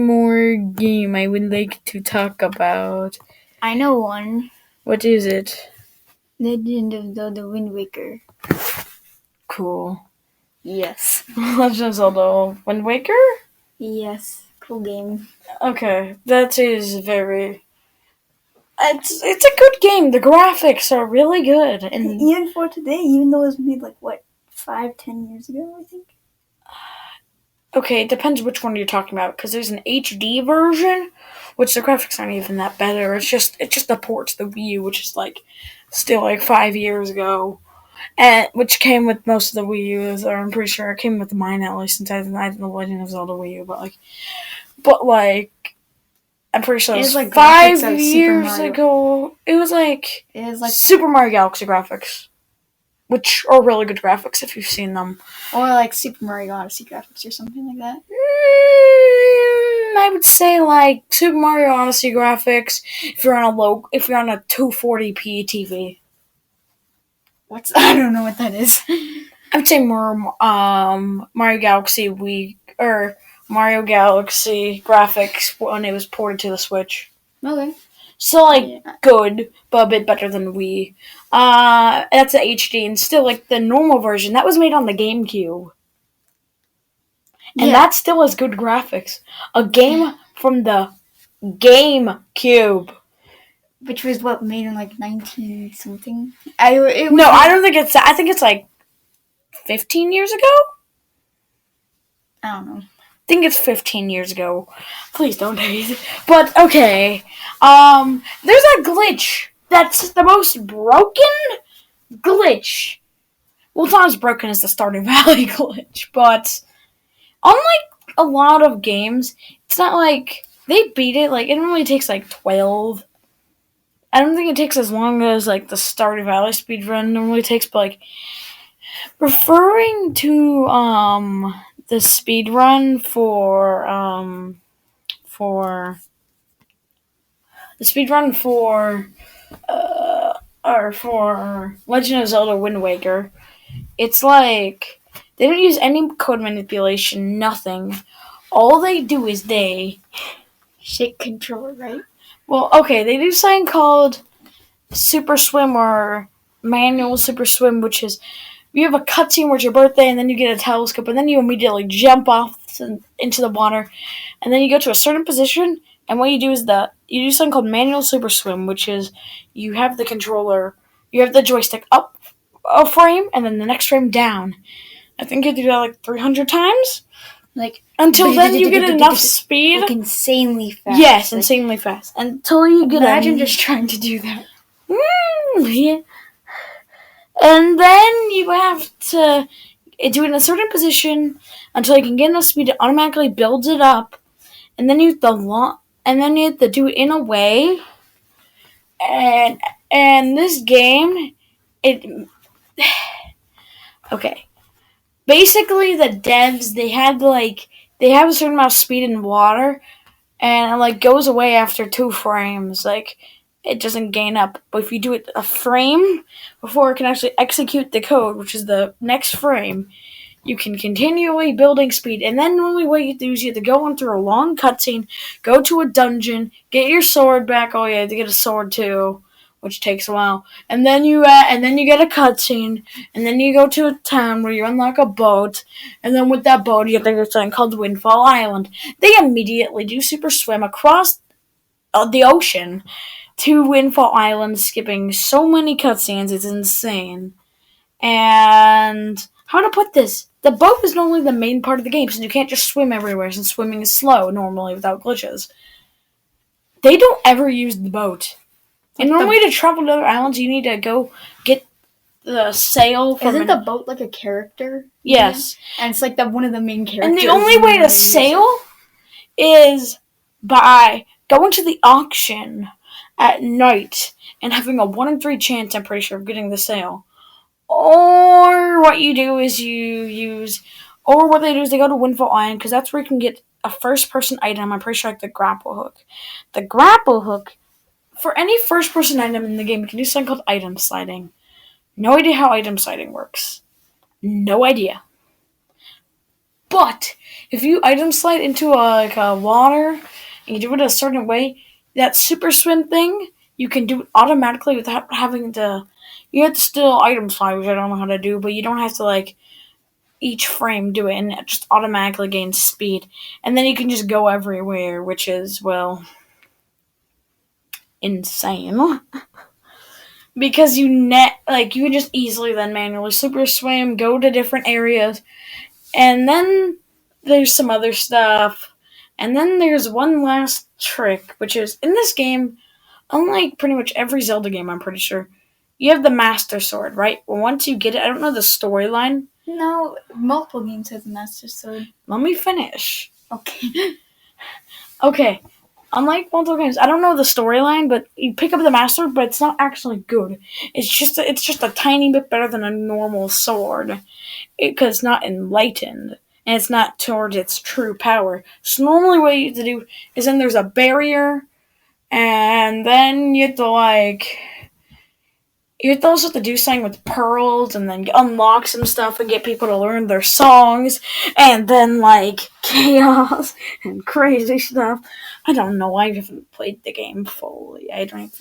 Speaker 6: more game I would like to talk about.
Speaker 3: I know one.
Speaker 6: What is it?
Speaker 3: Legend of Zelda Wind Waker.
Speaker 6: Cool.
Speaker 3: Yes.
Speaker 6: Legend of Zelda Wind Waker?
Speaker 3: Yes. Cool game.
Speaker 6: Okay, that is very... It's a good game. The graphics are really good. And
Speaker 3: even for today, even though it was made 5-10 years ago, I think.
Speaker 6: Okay, it depends which one you're talking about, because there's an HD version, which the graphics aren't even that better. It's just a port to the Wii U, which is still 5 years ago, and which came with most of the Wii U's, or I'm pretty sure it came with mine at least, since I didn't know Legend of Zelda Wii U, but I'm pretty sure it was 5 years ago. It was like Super Mario Galaxy graphics, which are really good graphics if you've seen them.
Speaker 3: Or like Super Mario Odyssey graphics or something like that.
Speaker 6: I would say Super Mario Odyssey graphics if you're on a 240p TV.
Speaker 3: I don't know what that is.
Speaker 6: I would say more Mario Galaxy Mario Galaxy graphics when it was ported to the Switch.
Speaker 3: Okay.
Speaker 6: So good, but a bit better than Wii. That's the HD, and still the normal version that was made on the GameCube. And that still has good graphics. A game from the GameCube.
Speaker 3: Which was made in 19 something?
Speaker 6: I don't think it's. I think it's 15 years ago?
Speaker 3: I don't know.
Speaker 6: I think it's 15 years ago. Please don't hate. But okay. There's a glitch that's the most broken glitch. Well, it's not as broken as the Stardew Valley glitch, but unlike a lot of games, it's not they beat it. It normally takes 12. I don't think it takes as long as the Stardew Valley speedrun normally takes, but referring to the speedrun for Legend of Zelda Wind Waker, it's they don't use any code manipulation, nothing. All they do is they
Speaker 3: shake controller, right?
Speaker 6: Well, okay, they do something called Super Swim or Manual Super Swim, which is you have a cutscene where it's your birthday, and then you get a telescope, and then you immediately jump off into the water, and then you go to a certain position, and what you do is you do something called Manual Super Swim, which is you have the controller, you have the joystick up a frame, and then the next frame down. I think you have to do that like 300 times.
Speaker 2: Like
Speaker 6: Until then, you get enough speed.
Speaker 2: like insanely fast.
Speaker 6: Yes,
Speaker 2: like,
Speaker 6: insanely fast. Until you get
Speaker 2: imagine just trying to do that.
Speaker 6: Yeah. And then you have to do it in a certain position until you can get enough speed. It automatically builds it up, and then you have to do it in a way. And this game, okay. Basically, the devs they have a certain amount of speed in water, and it like goes away after 2 frames. Like it doesn't gain up. But if you do it a frame before it can actually execute the code, which is the next frame, you can continually building speed. And then the only way you do is you have to go on through a long cutscene, go to a dungeon, get your sword back. Oh yeah, you have to get a sword too, which takes a while. And then you get a cutscene, and then you go to a town where you unlock a boat, and then with that boat you have to go to something called Windfall Island. They immediately do super swim across the ocean to Windfall Island, skipping so many cutscenes, it's insane. And how to put this? The boat is normally the main part of the game, since you can't just swim everywhere, since swimming is slow normally without glitches. They don't ever use the boat. And normally to travel to other islands, you need to go get the sail from...
Speaker 2: Isn't the boat like a character?
Speaker 6: Yes.
Speaker 2: And it's like one of the main characters.
Speaker 6: And the only way to sail is by going to the auction at night and having a 1 in 3 chance, I'm pretty sure, of getting the sail. Or what you do is what they do is they go to Windfall Island, because that's where you can get a first-person item, I'm pretty sure, like the grapple hook. The grapple hook, for any first-person item in the game, you can do something called item sliding. No idea how item sliding works. No idea. But if you item slide into a water, and you do it a certain way, that super swim thing, you can do it automatically without having to... You have to still item slide, which I don't know how to do, but you don't have to, each frame do it, and it just automatically gains speed. And then you can just go everywhere, which is, well, insane. Because you can just easily then manually super swim, go to different areas, and then there's some other stuff. And then there's one last trick, which is, in this game, unlike pretty much every Zelda game, I'm pretty sure, you have the Master Sword, right? Well, once you get it, I don't know the storyline.
Speaker 2: No, multiple games have the Master Sword.
Speaker 6: Let me finish.
Speaker 2: Okay.
Speaker 6: Okay. Unlike multiple games, I don't know the storyline, but you pick up the Master Sword, but it's not actually good. It's just a tiny bit better than a normal sword, because it's not enlightened, and it's not towards its true power. So normally what you have to do is then there's a barrier, and then you have to you also have to do something with pearls, and then unlock some stuff and get people to learn their songs, and then chaos and crazy stuff. I don't know. I haven't played the game fully. I don't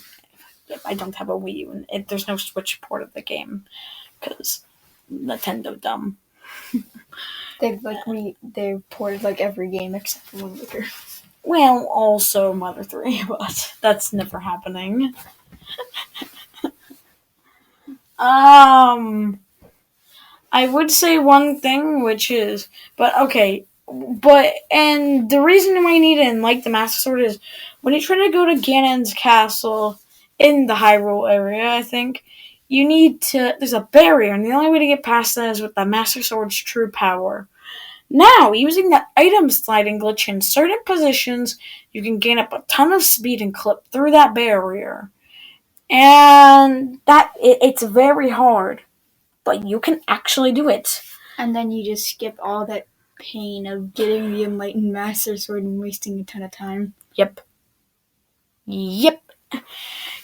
Speaker 6: have a Wii U, and there's no Switch port of the game because Nintendo dumb.
Speaker 2: They've ported every game except for Wind Waker.
Speaker 6: Well, also Mother 3, but that's never happening. I would say one thing, which is, and the reason why you need it in the Master Sword is when you try to go to Ganon's castle in the Hyrule area, I think, there's a barrier, and the only way to get past that is with the Master Sword's true power. Now, using the item sliding glitch in certain positions, you can gain up a ton of speed and clip through that barrier. And it's very hard, but you can actually do it.
Speaker 2: And then you just skip all that pain of getting the enlightened Master Sword and wasting a ton of time.
Speaker 6: Yep. And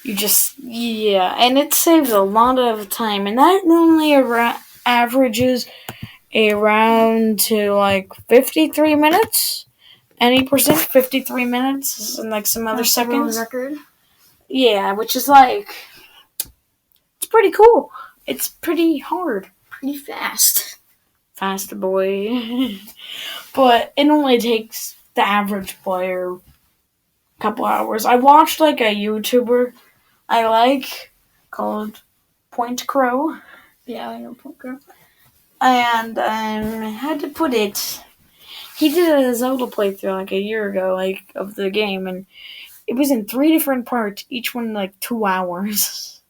Speaker 6: it saves a lot of time, and that normally averages around to 53 minutes. Any percent, 53 minutes, and some other seconds.
Speaker 2: Record.
Speaker 6: Yeah, which is it's pretty cool. It's pretty hard.
Speaker 2: Pretty fast.
Speaker 6: Faster boy. But it only takes the average player a couple hours. I watched a YouTuber I called Point Crow.
Speaker 2: Yeah, I know Point Crow.
Speaker 6: and how to put it? He did a Zelda playthrough like a year ago, like of the game, and it was in 3 different parts, each one like 2 hours,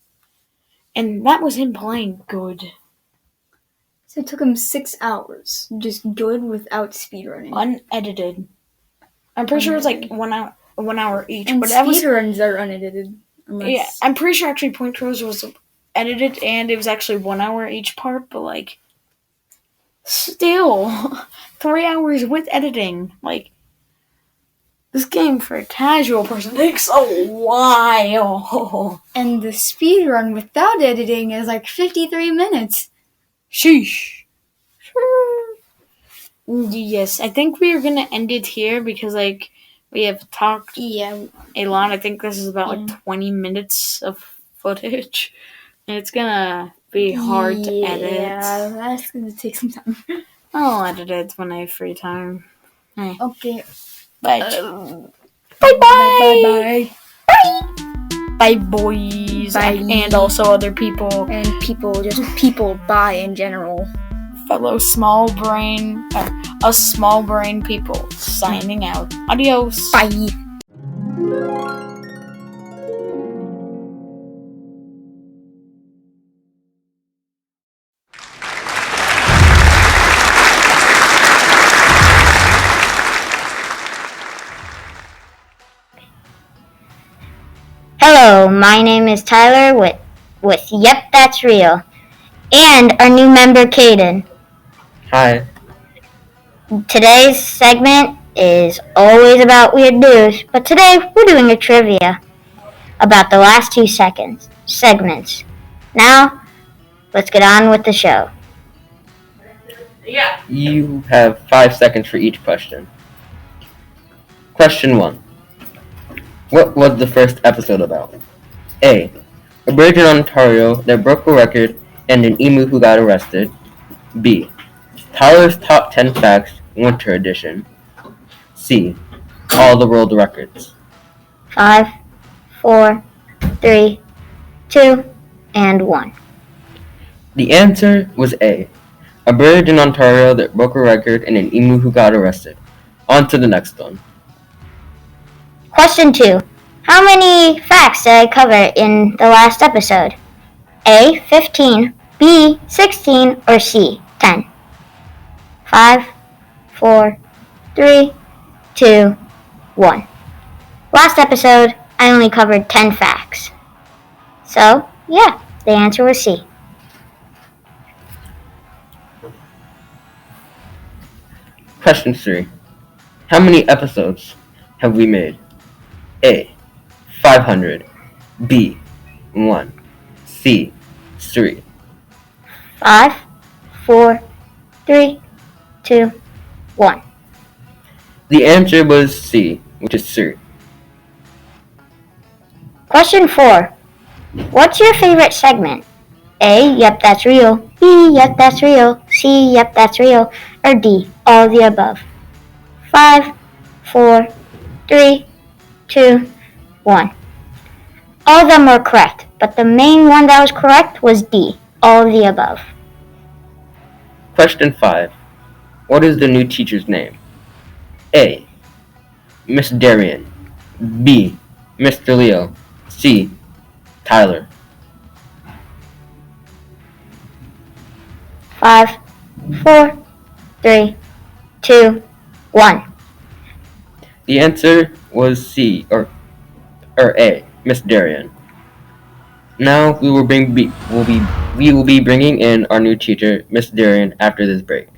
Speaker 6: and that was him playing good,
Speaker 2: So it took him 6 hours, just good without speedrunning.
Speaker 6: unedited. I'm pretty sure it was like 1 hour each,
Speaker 2: And
Speaker 6: but that was
Speaker 2: speedruns are unedited. Unless...
Speaker 6: yeah. I'm pretty sure actually Point Crows was edited, and it was actually 1 hour each part, but like still 3 hours with editing. Like this game for a casual person takes a while.
Speaker 2: And the speedrun without editing is like 53 minutes.
Speaker 6: Sheesh. Yes, I think we are gonna end it here because like we have talked a lot. I think this is about like 20 minutes of footage, and it's gonna be hard to edit.
Speaker 2: Yeah, that's gonna take some time.
Speaker 6: I'll edit it when I have free time. Hey.
Speaker 2: Okay.
Speaker 6: Bye.
Speaker 2: Bye.
Speaker 6: Bye, boys.
Speaker 2: Bye.
Speaker 6: And also other people.
Speaker 2: And people, just people, bye in general.
Speaker 6: Fellow small brain, us small brain people signing out. Adios.
Speaker 2: Bye.
Speaker 1: Hello, my name is Tyler with Yep, That's Real, and our new member, Caden.
Speaker 7: Hi.
Speaker 1: Today's segment is always about weird news, but today we're doing a trivia about the last 2 segments. Now, let's get on with the show.
Speaker 7: You have 5 seconds for each question. Question 1. What was the first episode about? A. A bird in Ontario that broke a record and an emu who got arrested. B. Tyler's Top 10 Facts, Winter Edition. C. All the world records.
Speaker 1: 5, 4, 3, 2, and 1.
Speaker 7: The answer was A. A bird in Ontario that broke a record and an emu who got arrested. On to the next one.
Speaker 1: Question 2. How many facts did I cover in the last episode? A, 15, B, 16, or C, 10? 5, 4, 3, 2, 1. Last episode, I only covered 10 facts. So, yeah, the answer was C.
Speaker 7: Question 3. How many episodes have we made? A. 500. B. 1. C. 3.
Speaker 1: 5, 4, 3, 2, 1.
Speaker 7: The answer was C, which is 3.
Speaker 1: Question 4. What's your favorite segment? A, yep, that's real. B, yep, that's real. C, yep, that's real. Or D, all of the above. 5, 4, 3, 2, 1. All of them were correct, but the main one that was correct was D, all of the above.
Speaker 7: Question 5. What is the new teacher's name? A. Miss Darian. B. Mr. Leo. C. Tyler.
Speaker 1: 5, 4, 3, 2, 1.
Speaker 7: The answer was C, or A, Miss Darian. Now we will be bringing in our new teacher, Miss Darian, after this break.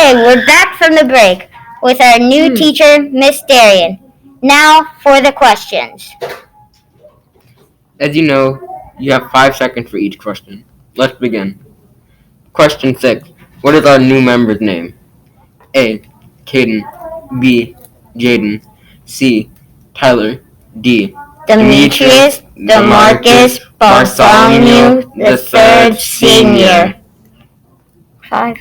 Speaker 1: Okay, we're back from the break with our new teacher, Miss Darian. Now for the questions.
Speaker 7: As you know, you have 5 seconds for each question. Let's begin. Question 6. What is our new member's name? A. Caden. B. Jaden. C. Tyler. D.
Speaker 1: Demetrius DeMarcus Bartholomew the third senior. 5.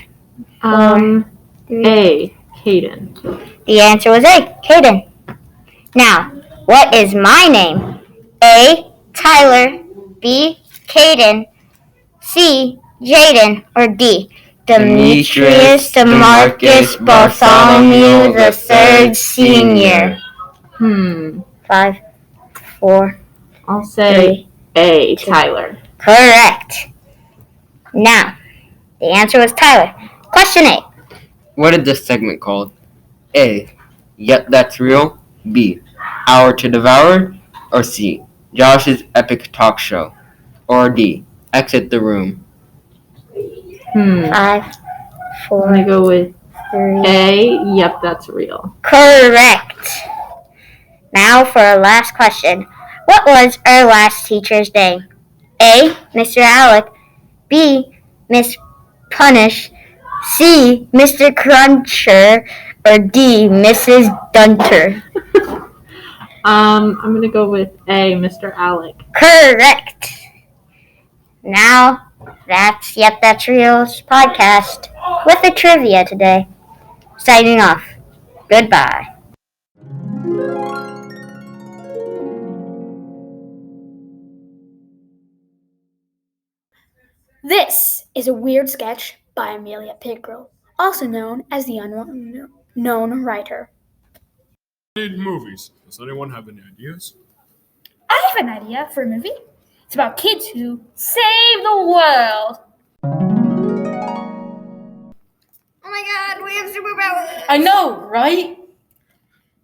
Speaker 6: A. Caden.
Speaker 1: The answer was A. Caden. Now, what is my name? A. Tyler. B. Caden. C. Jaden. Or D. Demetrius DeMarcus Bartholomew the third senior. 5, 4.
Speaker 6: I'll say A. Tyler.
Speaker 1: Correct. Now, the answer was Tyler. Question 8.
Speaker 7: What is this segment called? A. Yep, that's real. B. Hour to Devour. Or C. Josh's Epic Talk Show. Or D. Exit the Room.
Speaker 1: 5, 4.
Speaker 6: I'm gonna go with
Speaker 1: 3.
Speaker 6: A. Yep, that's real.
Speaker 1: Correct. Now for our last question. What was our last teacher's name? A. Mr. Alec. B. Miss Punish. C. Mr. Cruncher. Or D. Mrs. Dunter.
Speaker 6: I'm gonna go with A. Mr. Alec.
Speaker 1: Correct. Now, that's Yep, That's Real's podcast with the trivia today. Signing off. Goodbye.
Speaker 3: This is a weird sketch by Amelia Pickrell, also known as the unknown writer.
Speaker 8: Movies. Does anyone have any ideas?
Speaker 3: I have an idea for a movie. It's about kids who save the world.
Speaker 2: Oh my god, we have superpowers!
Speaker 6: I know, right?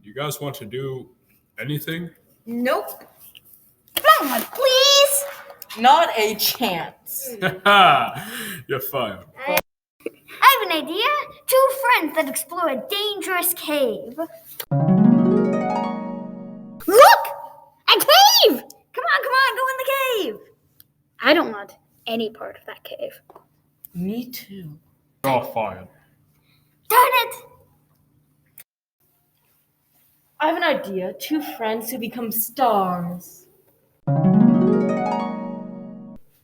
Speaker 8: You guys want to do anything?
Speaker 2: Nope.
Speaker 3: Come on, please.
Speaker 6: Not a chance.
Speaker 8: You're fired.
Speaker 3: I have an idea. 2 friends that explore a dangerous cave. Look! A cave! Come on, go in the cave. I don't want any part of that cave.
Speaker 6: Me too.
Speaker 8: You're all fired.
Speaker 3: Darn it!
Speaker 6: I have an idea. 2 friends who become stars.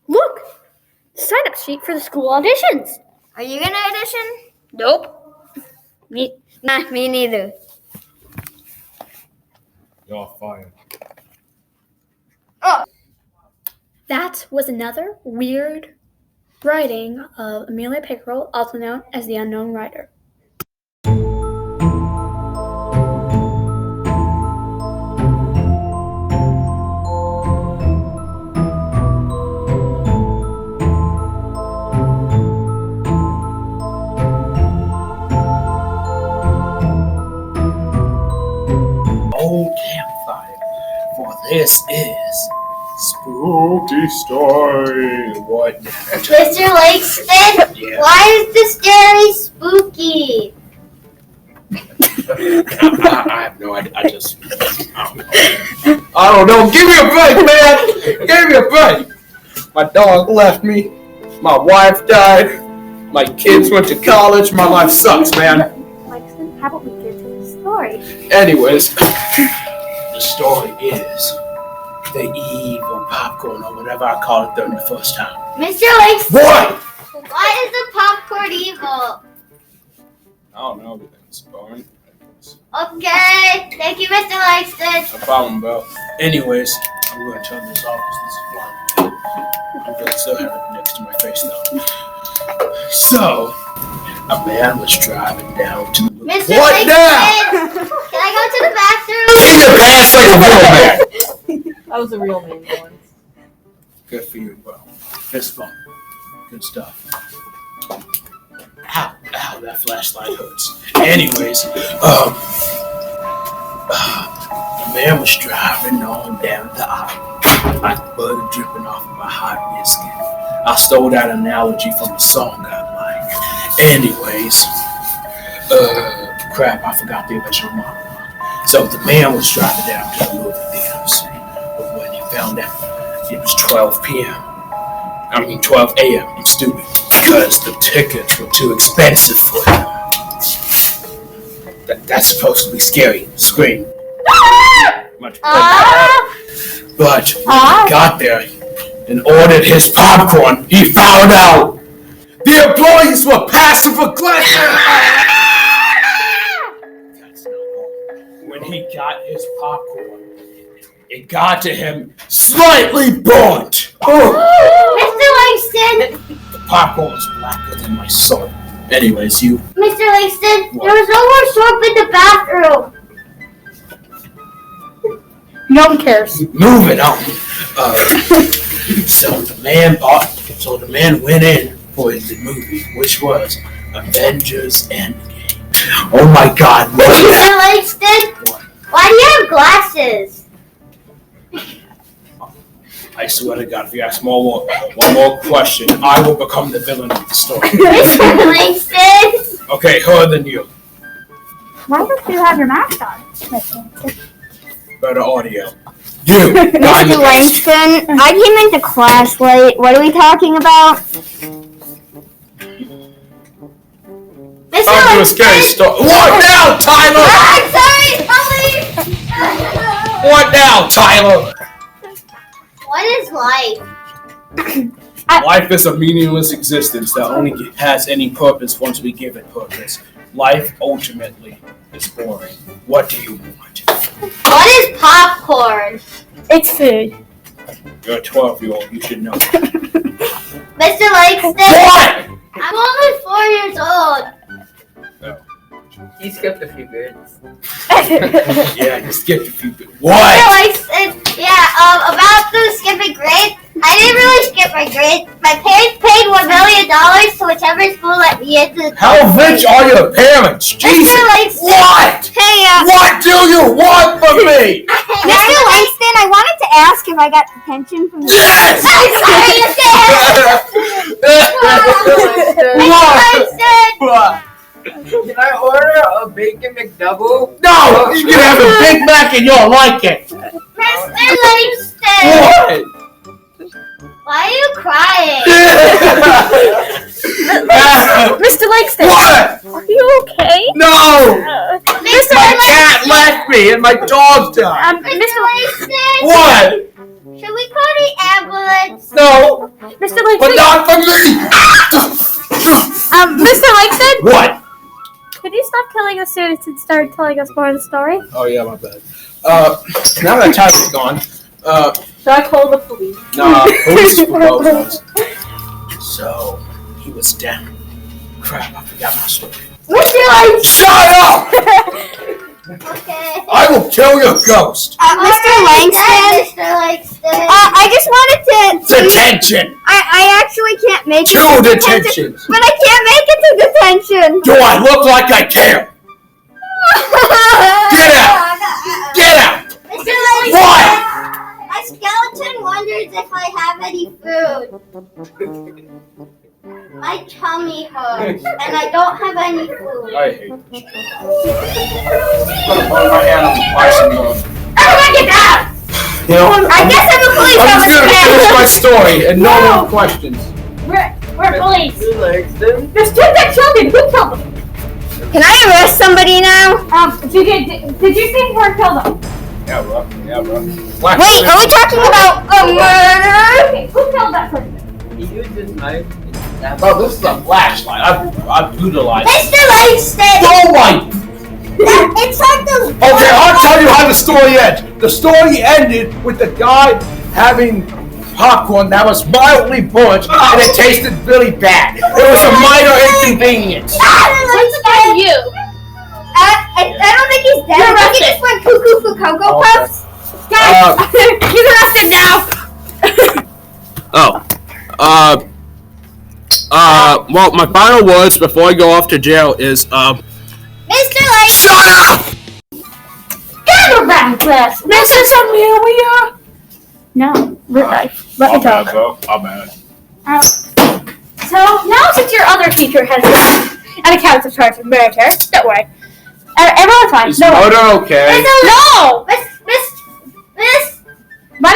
Speaker 3: Look! Sign-up sheet for the school auditions.
Speaker 2: Are you gonna audition?
Speaker 3: Nope.
Speaker 2: Me neither.
Speaker 8: You're all fired.
Speaker 3: That was another weird writing of Amelia Pickrell, also known as the unknown writer.
Speaker 9: Old campfire, for this is spooky story. What now?
Speaker 1: Mr. Langston,
Speaker 9: Yeah.
Speaker 1: why is this story spooky?
Speaker 9: I have no idea. I don't know. Give me a break, man. Give me a break. My dog left me. My wife died. My kids went to college. My life sucks, man.
Speaker 3: Langston, how about we get to the story?
Speaker 9: Anyways, the story is the eve of popcorn, or whatever I called it the first time.
Speaker 1: Mr. Langston,
Speaker 9: What?
Speaker 1: why is the popcorn evil?
Speaker 9: I don't know. Everything's boring.
Speaker 1: Okay, thank you, Mr. Langston.
Speaker 9: No problem, bro. Anyways, I'm going to turn this off because this is fun. I'm going to still have it next to my face, though. So, a man was driving down to the...
Speaker 1: Mr.
Speaker 9: What
Speaker 1: Langston,
Speaker 9: now?
Speaker 1: can I go to the bathroom?
Speaker 9: In your pants like a real man.
Speaker 6: That was a real name once.
Speaker 9: Good for you, bro. Fist bump. Good stuff. Ow, that flashlight hurts. Anyways, the man was driving on down the aisle, like butter dripping off of a hot biscuit. I stole that analogy from a song I like. Anyways, Crap, I forgot the original monologue. So the man was driving down to the movie theaters, but when he found out it was 12 p.m., 12 a.m., I'm stupid, because the tickets were too expensive for him. That's supposed to be scary. Scream. Much better. But when he got there and ordered his popcorn, he found out the employees were passive aggressive. That's not all. When he got his popcorn, it got to him slightly burnt.
Speaker 1: Mr. Langston!
Speaker 9: The popcorn was blacker than my soul. Anyways, you.
Speaker 1: Mr. Langston, there was no more soap in the bathroom.
Speaker 6: No one cares.
Speaker 9: Moving on. So the man went in for the movie, which was Avengers Endgame. Oh my God!
Speaker 1: Mr. Langston,
Speaker 9: What?
Speaker 1: why do you have glasses?
Speaker 9: I swear to God, if you ask one more question, I will become the villain of the story.
Speaker 1: Mr. Langston!
Speaker 9: Okay, other than you.
Speaker 3: Why don't you have your mask on?
Speaker 9: Better audio. You.
Speaker 1: Mr. Langston, I came into class late. What are we talking about? Mr.
Speaker 9: Time to a scary
Speaker 1: Langston!
Speaker 9: story. What now, Tyler?
Speaker 1: I'm sorry, Polly!
Speaker 9: What now, Tyler?
Speaker 1: What is life?
Speaker 9: Life is a meaningless existence that only has any purpose once we give it purpose. Life ultimately is boring. What do you want?
Speaker 1: What is popcorn?
Speaker 3: It's food.
Speaker 9: You're a 12-year-old. You should know.
Speaker 1: Mr. Langston,
Speaker 9: What?
Speaker 1: I'm only 4 years old.
Speaker 7: He skipped a few grades.
Speaker 9: Yeah, you skipped a few bits.
Speaker 1: Mr.
Speaker 9: What?
Speaker 1: Langston, about the skipping grades, I didn't really skip my grades. My parents paid $1 million to whichever school let me into.
Speaker 9: How rich are your parents? Jesus.
Speaker 1: Mr. Langston.
Speaker 9: What?
Speaker 1: Hey,
Speaker 9: What do you want from me?
Speaker 3: Mr. Langston, I wanted to ask if I got detention from the
Speaker 9: Yes!
Speaker 1: I'm sorry, you said. Mr. Langston.
Speaker 9: What?
Speaker 7: Can I order a bacon McDouble?
Speaker 9: No! You can have a Big Mac and you'll like it!
Speaker 1: Mr. Langston.
Speaker 9: What?
Speaker 1: Why are you crying?
Speaker 3: Mr. Langston,
Speaker 9: What?
Speaker 3: are you okay?
Speaker 9: No!
Speaker 1: Mr.
Speaker 9: My cat
Speaker 1: Langston.
Speaker 9: left me and my dog died!
Speaker 1: Mr. Langston.
Speaker 9: What?
Speaker 1: Should we call the ambulance?
Speaker 9: No!
Speaker 3: Mr.
Speaker 9: But
Speaker 3: Langston,
Speaker 9: not for me!
Speaker 3: Mr. Langston,
Speaker 9: What?
Speaker 3: could you stop killing us soon and start telling us more of the story?
Speaker 9: Oh yeah, my bad. Now that Tyler's gone,
Speaker 3: So I called the police.
Speaker 9: nah, police will go first. So, he was down. Crap, I forgot my story.
Speaker 1: Mr. Langston.
Speaker 9: Shut up!
Speaker 1: Okay.
Speaker 9: I will kill your ghost!
Speaker 1: Mr. Langston. Mr. Langston.
Speaker 3: I just wanted to.
Speaker 9: Detention!
Speaker 3: I actually can't make it.
Speaker 9: Two detentions!
Speaker 3: But I can't make it to detention.
Speaker 9: Do I look like I care? Get out! Get out!
Speaker 1: Mr. Langston.
Speaker 9: What?
Speaker 1: My skeleton wonders if I have any food. My tummy hurts, and I don't have any food.
Speaker 9: I hate this. Put my hand on the bison bone.
Speaker 1: I don't want to get out!
Speaker 9: You know,
Speaker 1: I guess I'm a police
Speaker 9: I'm just gonna finish my
Speaker 1: officer.
Speaker 9: story and no more questions.
Speaker 3: We're police.
Speaker 7: Mr. Langston?
Speaker 3: There's two dead children. Who killed them?
Speaker 1: Can I arrest somebody now?
Speaker 3: Did you see her kill them?
Speaker 9: Yeah, bro.
Speaker 1: Wait, are we talking about a murder?
Speaker 3: Okay, who killed that person?
Speaker 7: He used his knife and stabbed
Speaker 9: Bro, this is a flashlight. I've brutalized.
Speaker 1: Mr. Langston!
Speaker 9: Oh my!
Speaker 1: It's like those.
Speaker 9: Okay, I'll tell you how the story ends. The story ended with the guy having popcorn that was mildly burnt and it tasted really bad. It was a minor inconvenience.
Speaker 3: What's about you?
Speaker 1: I don't think he's dead. I think he just went cuckoo for Cocoa
Speaker 9: Okay.
Speaker 1: Puffs.
Speaker 3: Guys, he's arrested now.
Speaker 9: Well, my final words before I go off to jail is,
Speaker 1: Mr. Langston!
Speaker 9: shut up!
Speaker 3: Get around, class. Mrs. Amelia. No, let me talk.
Speaker 9: I'm bad.
Speaker 3: So now, since your other teacher has left, and a character charged with murder. Don't worry. Everyone's fine.
Speaker 9: Is
Speaker 3: No worries.
Speaker 9: murder okay?
Speaker 3: No!
Speaker 1: Miss
Speaker 3: My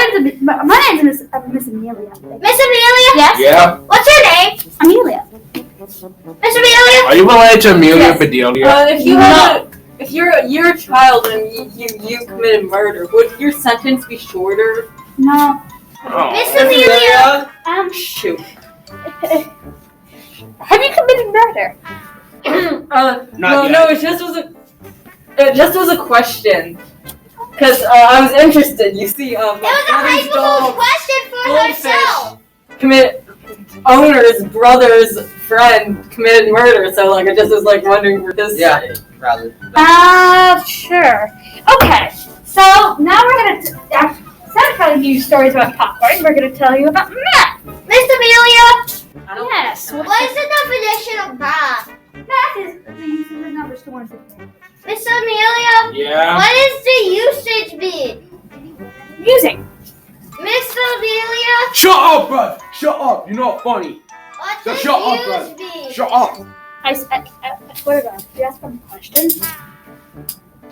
Speaker 3: name's Miss Amelia.
Speaker 1: Miss Amelia?
Speaker 3: Yes?
Speaker 9: Yeah.
Speaker 1: What's your name?
Speaker 3: Amelia.
Speaker 1: Miss Amelia?
Speaker 9: Are you related to Amelia
Speaker 3: Yes.
Speaker 9: Bedelia?
Speaker 10: If you're a child and you committed murder, would your sentence be shorter?
Speaker 3: No.
Speaker 9: Oh.
Speaker 1: Miss Amelia?
Speaker 10: Shoot.
Speaker 3: Have you committed murder?
Speaker 9: Not yet.
Speaker 10: No, it just was a question. Cause I was interested. You see, my
Speaker 1: It was a
Speaker 10: brother's
Speaker 1: hypothetical
Speaker 10: dog
Speaker 1: question for
Speaker 10: Goldfish.
Speaker 1: herself.
Speaker 10: Owner's brother's friend committed murder, so like I just was like wondering for his sake.
Speaker 7: Rather.
Speaker 3: Sure. Okay. So now we're gonna instead of telling you stories about popcorn, we're gonna tell you about math.
Speaker 1: Miss Amelia?
Speaker 3: Yes.
Speaker 1: What is the definition of math?
Speaker 3: Math is the use of the numbers to 1 to 10.
Speaker 1: Miss Amelia?
Speaker 9: Yeah.
Speaker 1: What is the usage mean?
Speaker 3: Using.
Speaker 1: Miss Amelia?
Speaker 9: Shut up, bro. Shut up. You're not funny.
Speaker 1: What
Speaker 9: So
Speaker 1: does
Speaker 9: shut up,
Speaker 1: use
Speaker 9: bro.
Speaker 1: mean?
Speaker 9: Shut up.
Speaker 3: I swear to God, if you ask them questions,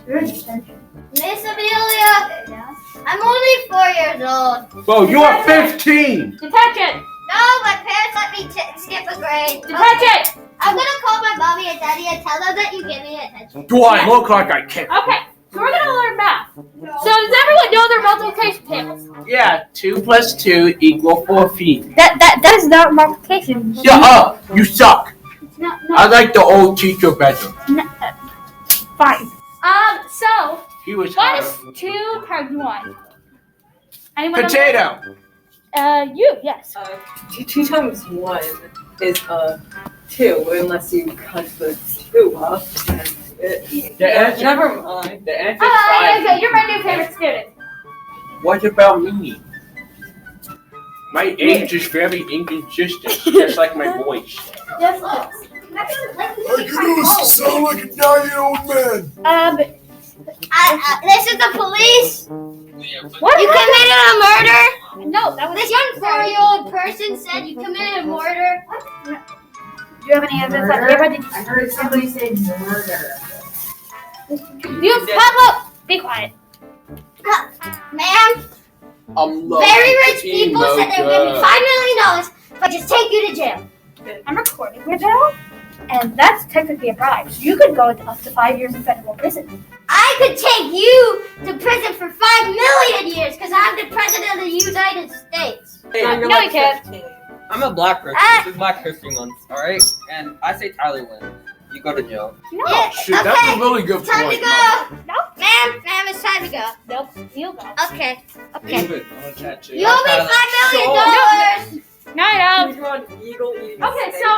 Speaker 3: you're in detention.
Speaker 1: Miss Amelia?
Speaker 3: Yeah.
Speaker 1: I'm only 4 years old.
Speaker 9: Bro, you are 15.
Speaker 3: Detention!
Speaker 1: No, my parents let me skip a grade.
Speaker 3: Detention!
Speaker 1: I'm gonna call my mommy and daddy and tell them that you give me attention.
Speaker 9: Do I look like I can't?
Speaker 3: Okay, so we're gonna learn math. So does everyone know their multiplication tables?
Speaker 9: Yeah, 2 plus 2 equal 4 feet.
Speaker 3: That is not multiplication.
Speaker 9: Shut up. You suck.
Speaker 3: No,
Speaker 9: I like the old teacher better.
Speaker 3: fine. So
Speaker 9: He was
Speaker 3: what
Speaker 9: hot.
Speaker 3: is 2 times 1? Anyone know?
Speaker 9: Potato.
Speaker 3: You, yes.
Speaker 10: 2 times 1 is 2, unless you cut the 2 up.
Speaker 9: The answer.
Speaker 10: Never mind.
Speaker 9: The answer is 5.
Speaker 3: Okay, you're my new favorite student.
Speaker 9: What about me? My age is very inconsistent, just like my voice.
Speaker 3: Yes.
Speaker 8: sound like a 9-year-old man.
Speaker 1: This is the police.
Speaker 3: What?
Speaker 1: You committed a murder?
Speaker 3: No, that was
Speaker 1: This young 4-year-old person said you committed a murder.
Speaker 3: Do you have any evidence that did
Speaker 10: I heard somebody say murder.
Speaker 3: you? Pablo, be quiet.
Speaker 1: Ma'am, very rich people said they would give me $5 million if I just take you to jail.
Speaker 3: I'm recording you now, and that's technically a bribe. So you could go up to 5 years in federal prison.
Speaker 1: I could take you to prison for 5 million years because I'm the president of the United States.
Speaker 10: Hey,
Speaker 3: No,
Speaker 10: you're
Speaker 3: you
Speaker 10: like
Speaker 3: can't.
Speaker 10: 15.
Speaker 7: I'm a black person. This is Black History Month, alright? And I say Tyler wins. You go to jail.
Speaker 3: No.
Speaker 1: Yeah,
Speaker 9: Shoot, that's a really good
Speaker 1: time
Speaker 9: point.
Speaker 1: to go.
Speaker 3: Nope.
Speaker 1: Ma'am, it's time to go.
Speaker 3: Nope. You go.
Speaker 1: Okay.
Speaker 9: Leave it. I'm gonna chat
Speaker 1: You owe me $5 million.
Speaker 3: No.
Speaker 10: He's on eagle eating
Speaker 3: Okay,
Speaker 10: snake.
Speaker 3: so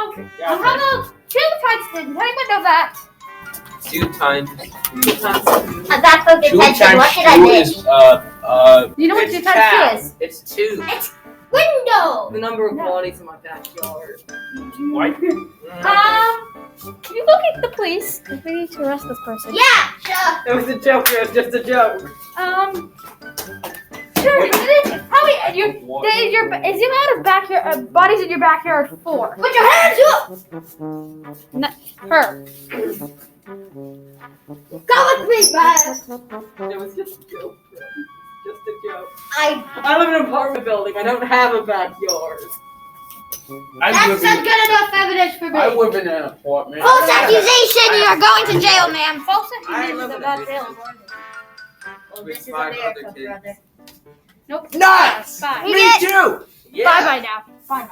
Speaker 3: how about 2 times 10? Does anyone know that?
Speaker 7: 2 times.
Speaker 1: I'm back from
Speaker 9: 2
Speaker 1: detention. What
Speaker 9: times
Speaker 1: did I
Speaker 9: 2
Speaker 1: miss?
Speaker 9: is,
Speaker 3: Do you know what 2 times 2 is?
Speaker 7: It's 2.
Speaker 1: It's window.
Speaker 10: The number of bodies in my backyard.
Speaker 9: What?
Speaker 3: Can you go get the police? Because we need to arrest this person.
Speaker 1: Yeah, sure.
Speaker 10: It was a joke, it was just a joke.
Speaker 3: Sure, but it is probably is the amount of backyard bodies in your backyard 4?
Speaker 1: Put your hands up.
Speaker 3: Her.
Speaker 1: Go with me, guys.
Speaker 10: It was just a joke. Just a joke.
Speaker 1: I
Speaker 10: I live in an apartment building. I don't have a backyard.
Speaker 1: That's not good enough evidence for me.
Speaker 9: I live in an apartment.
Speaker 1: False accusation. You are going to jail, ma'am.
Speaker 3: False
Speaker 7: I
Speaker 3: accusation
Speaker 7: live
Speaker 3: is
Speaker 7: in
Speaker 3: about
Speaker 7: a
Speaker 3: jail.
Speaker 1: Well,
Speaker 7: With 5 other kids.
Speaker 3: Nope.
Speaker 9: Nuts!
Speaker 3: Five.
Speaker 1: You
Speaker 9: Me
Speaker 1: get
Speaker 9: too!
Speaker 3: Five by now. Fine.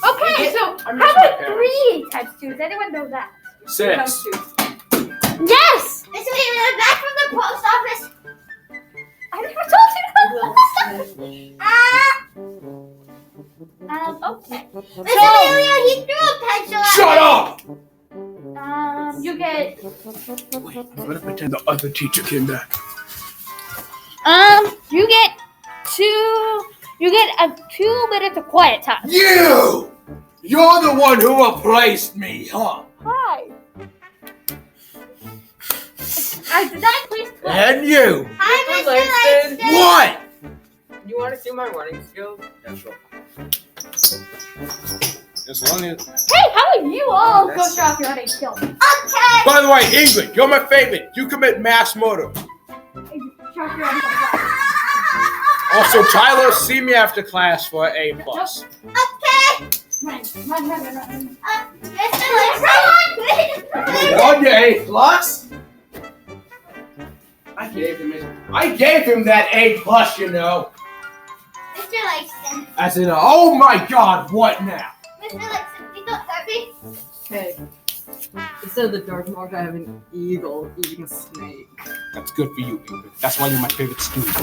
Speaker 3: Okay, so
Speaker 9: I
Speaker 3: how
Speaker 9: miss my
Speaker 3: about
Speaker 9: parents.
Speaker 3: 3 times 2? Does anyone know that?
Speaker 9: 6.
Speaker 3: Yes!
Speaker 1: This is back from the post office.
Speaker 3: I never told you that. Okay.
Speaker 1: Miss Amelia, he threw a pencil at
Speaker 9: Shut
Speaker 1: me.
Speaker 9: up!
Speaker 3: You get
Speaker 9: Wait, I'm gonna pretend the other teacher came back.
Speaker 3: you get 2 minutes of quiet time.
Speaker 9: You! You're the one who replaced me, huh?
Speaker 3: Hi. I did not please play.
Speaker 9: And you!
Speaker 1: Hi,
Speaker 10: Langston.
Speaker 1: Mr. Langston.
Speaker 9: What?
Speaker 10: You want to see my running skills?
Speaker 9: Yeah, sure. As long as.
Speaker 3: Hey, how about you all go show off your age skills?
Speaker 1: Okay.
Speaker 9: By the way, England, you're my favorite. You commit mass murder.
Speaker 3: Show off your age skills.
Speaker 9: Also, Tyler, see me after class for an A+.
Speaker 1: Okay.
Speaker 3: Run.
Speaker 1: Mr. Langston.
Speaker 9: On your A+? I gave him that A+, you know.
Speaker 1: Mr. Langston.
Speaker 9: I said, oh my God, what now?
Speaker 1: Mr. Langston, you don't hurt me.
Speaker 10: Hey, instead of the dark mark, I have an eagle eating a snake.
Speaker 9: That's good for you, England. That's why you're my favorite student.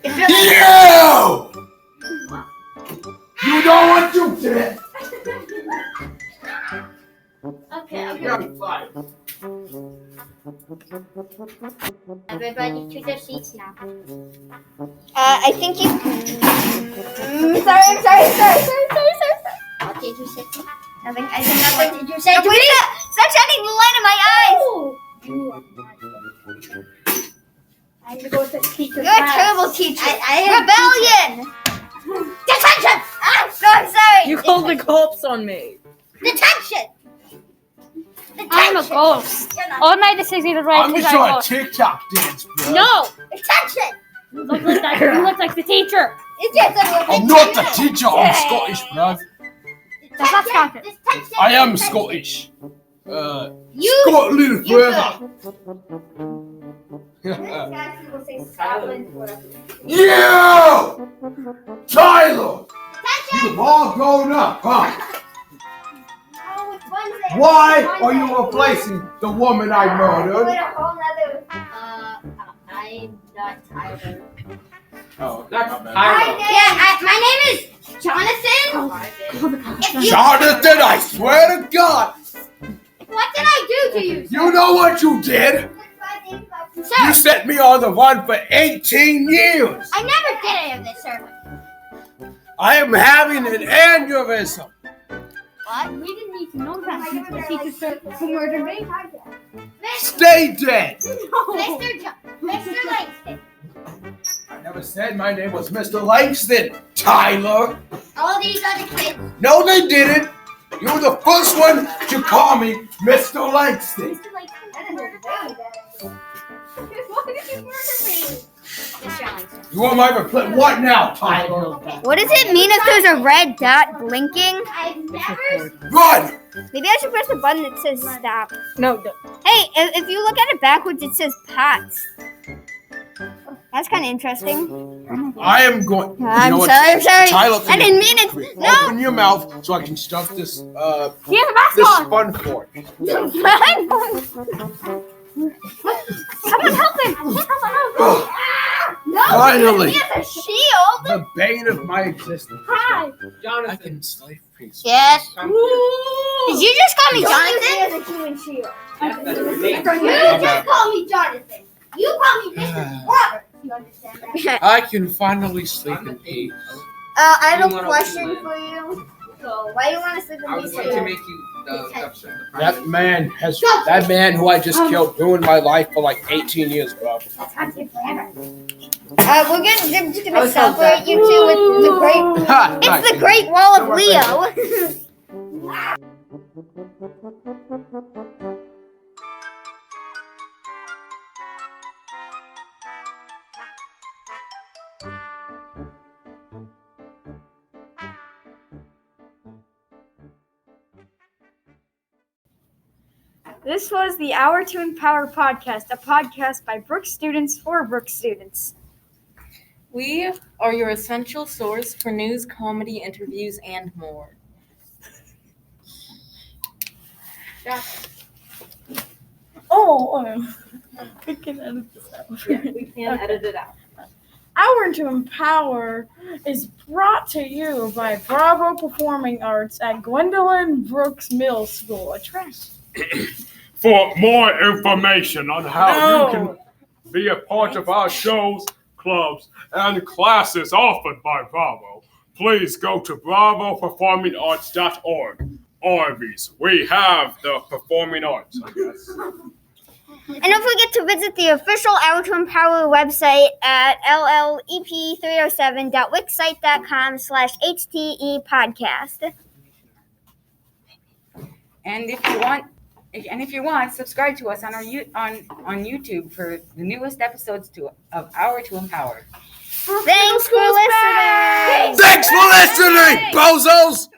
Speaker 1: Mr.
Speaker 9: You! You know what you did?
Speaker 1: Okay.
Speaker 9: You're fired.
Speaker 1: Everybody to their seats now. I think you. Sorry. What did you say? Nothing. I said nothing. What did you say? Stop shining the light in my eyes.
Speaker 3: I have to go with the teacher's
Speaker 1: You're a terrible teacher. Rebellion. Detention. I'm sorry.
Speaker 10: You called the cops on me.
Speaker 1: Detention.
Speaker 3: I'm a ghost. All my decisions are right
Speaker 9: I'm
Speaker 3: because
Speaker 9: just
Speaker 3: I'm a
Speaker 9: on a
Speaker 3: ghost.
Speaker 9: TikTok dance, bro.
Speaker 3: No!
Speaker 1: Detention.
Speaker 3: You look like the teacher.
Speaker 1: It's just a
Speaker 9: I'm not the teacher. I'm Scottish, bro.
Speaker 3: That's not Scottish.
Speaker 1: Detention.
Speaker 9: I am Scottish.
Speaker 1: You.
Speaker 9: Scotland forever. You! Tyler! You've all grown up, huh? Why are you replacing the woman I murdered?
Speaker 1: I'm not Tyler.
Speaker 9: Oh, that's
Speaker 1: My name is Jonathan.
Speaker 9: Jonathan, I swear to God!
Speaker 1: What did I do to you?
Speaker 9: You know what you did? You
Speaker 1: Sir,
Speaker 9: set me on the run for 18 years!
Speaker 1: I never did any of this, sir.
Speaker 9: I am having an aneurysm!
Speaker 1: What?
Speaker 3: We didn't need to know that since the teacher who murdered me.
Speaker 9: Stay dead!
Speaker 1: Mr. Langston.
Speaker 9: I never said my name was Mr. Langston, Tyler!
Speaker 1: All these other kids.
Speaker 9: No, they didn't! You were the first one to call me Mr. Langston!
Speaker 1: Why did you murder me? Mr. Langston.
Speaker 9: You want my reply? What now, Tyler?
Speaker 2: What does it mean if there's a red dot blinking?
Speaker 1: I've never.
Speaker 9: Run!
Speaker 2: Maybe I should press the button that says stop.
Speaker 10: No,
Speaker 2: Hey, if you look at it backwards, it says pots. That's kind of interesting.
Speaker 9: I am going.
Speaker 2: I'm
Speaker 9: what?
Speaker 2: sorry.
Speaker 9: Tyler,
Speaker 2: I didn't mean it. No.
Speaker 9: Open your mouth so I can stuff this
Speaker 3: He has a mask
Speaker 9: this
Speaker 3: on.
Speaker 9: fun for it.
Speaker 3: Someone help him.
Speaker 1: No.
Speaker 9: Finally.
Speaker 1: He has a shield.
Speaker 9: The bane of my existence.
Speaker 3: Hi.
Speaker 9: I can slay peace.
Speaker 2: Yes. Did you just call me Jonathan?
Speaker 1: He has a human shield. You just call me Jonathan. You call me Mr. Robert. You understand that?
Speaker 9: I can finally sleep in peace.
Speaker 1: I have a question for you. So, why do you want to sleep in peace?
Speaker 9: That man who I just killed ruined my life for like 18 years, bro.
Speaker 1: We're just gonna celebrate you two with the great. It's the Great Wall of Leo.
Speaker 3: This was the Hour to Empower podcast, a podcast by Brooks students for Brooks students.
Speaker 10: we are your essential source for news, comedy, interviews, and more.
Speaker 3: We can edit this out.
Speaker 10: Yeah, we can edit it out.
Speaker 3: Hour to Empower is brought to you by Bravo Performing Arts at Gwendolyn Brooks Middle School.
Speaker 8: For more information on how you can be a part of our shows, clubs, and classes offered by Bravo, please go to bravoperformingarts.org. Arby's, we have the performing arts, I guess.
Speaker 2: And don't forget to visit the official Hour to Empower website at llep307.wixsite.com/HTE podcast.
Speaker 11: And if you want, subscribe to us on our on YouTube for the newest episodes of Hour to Empower.
Speaker 1: Thanks for listening.
Speaker 9: Thanks for listening, bozos!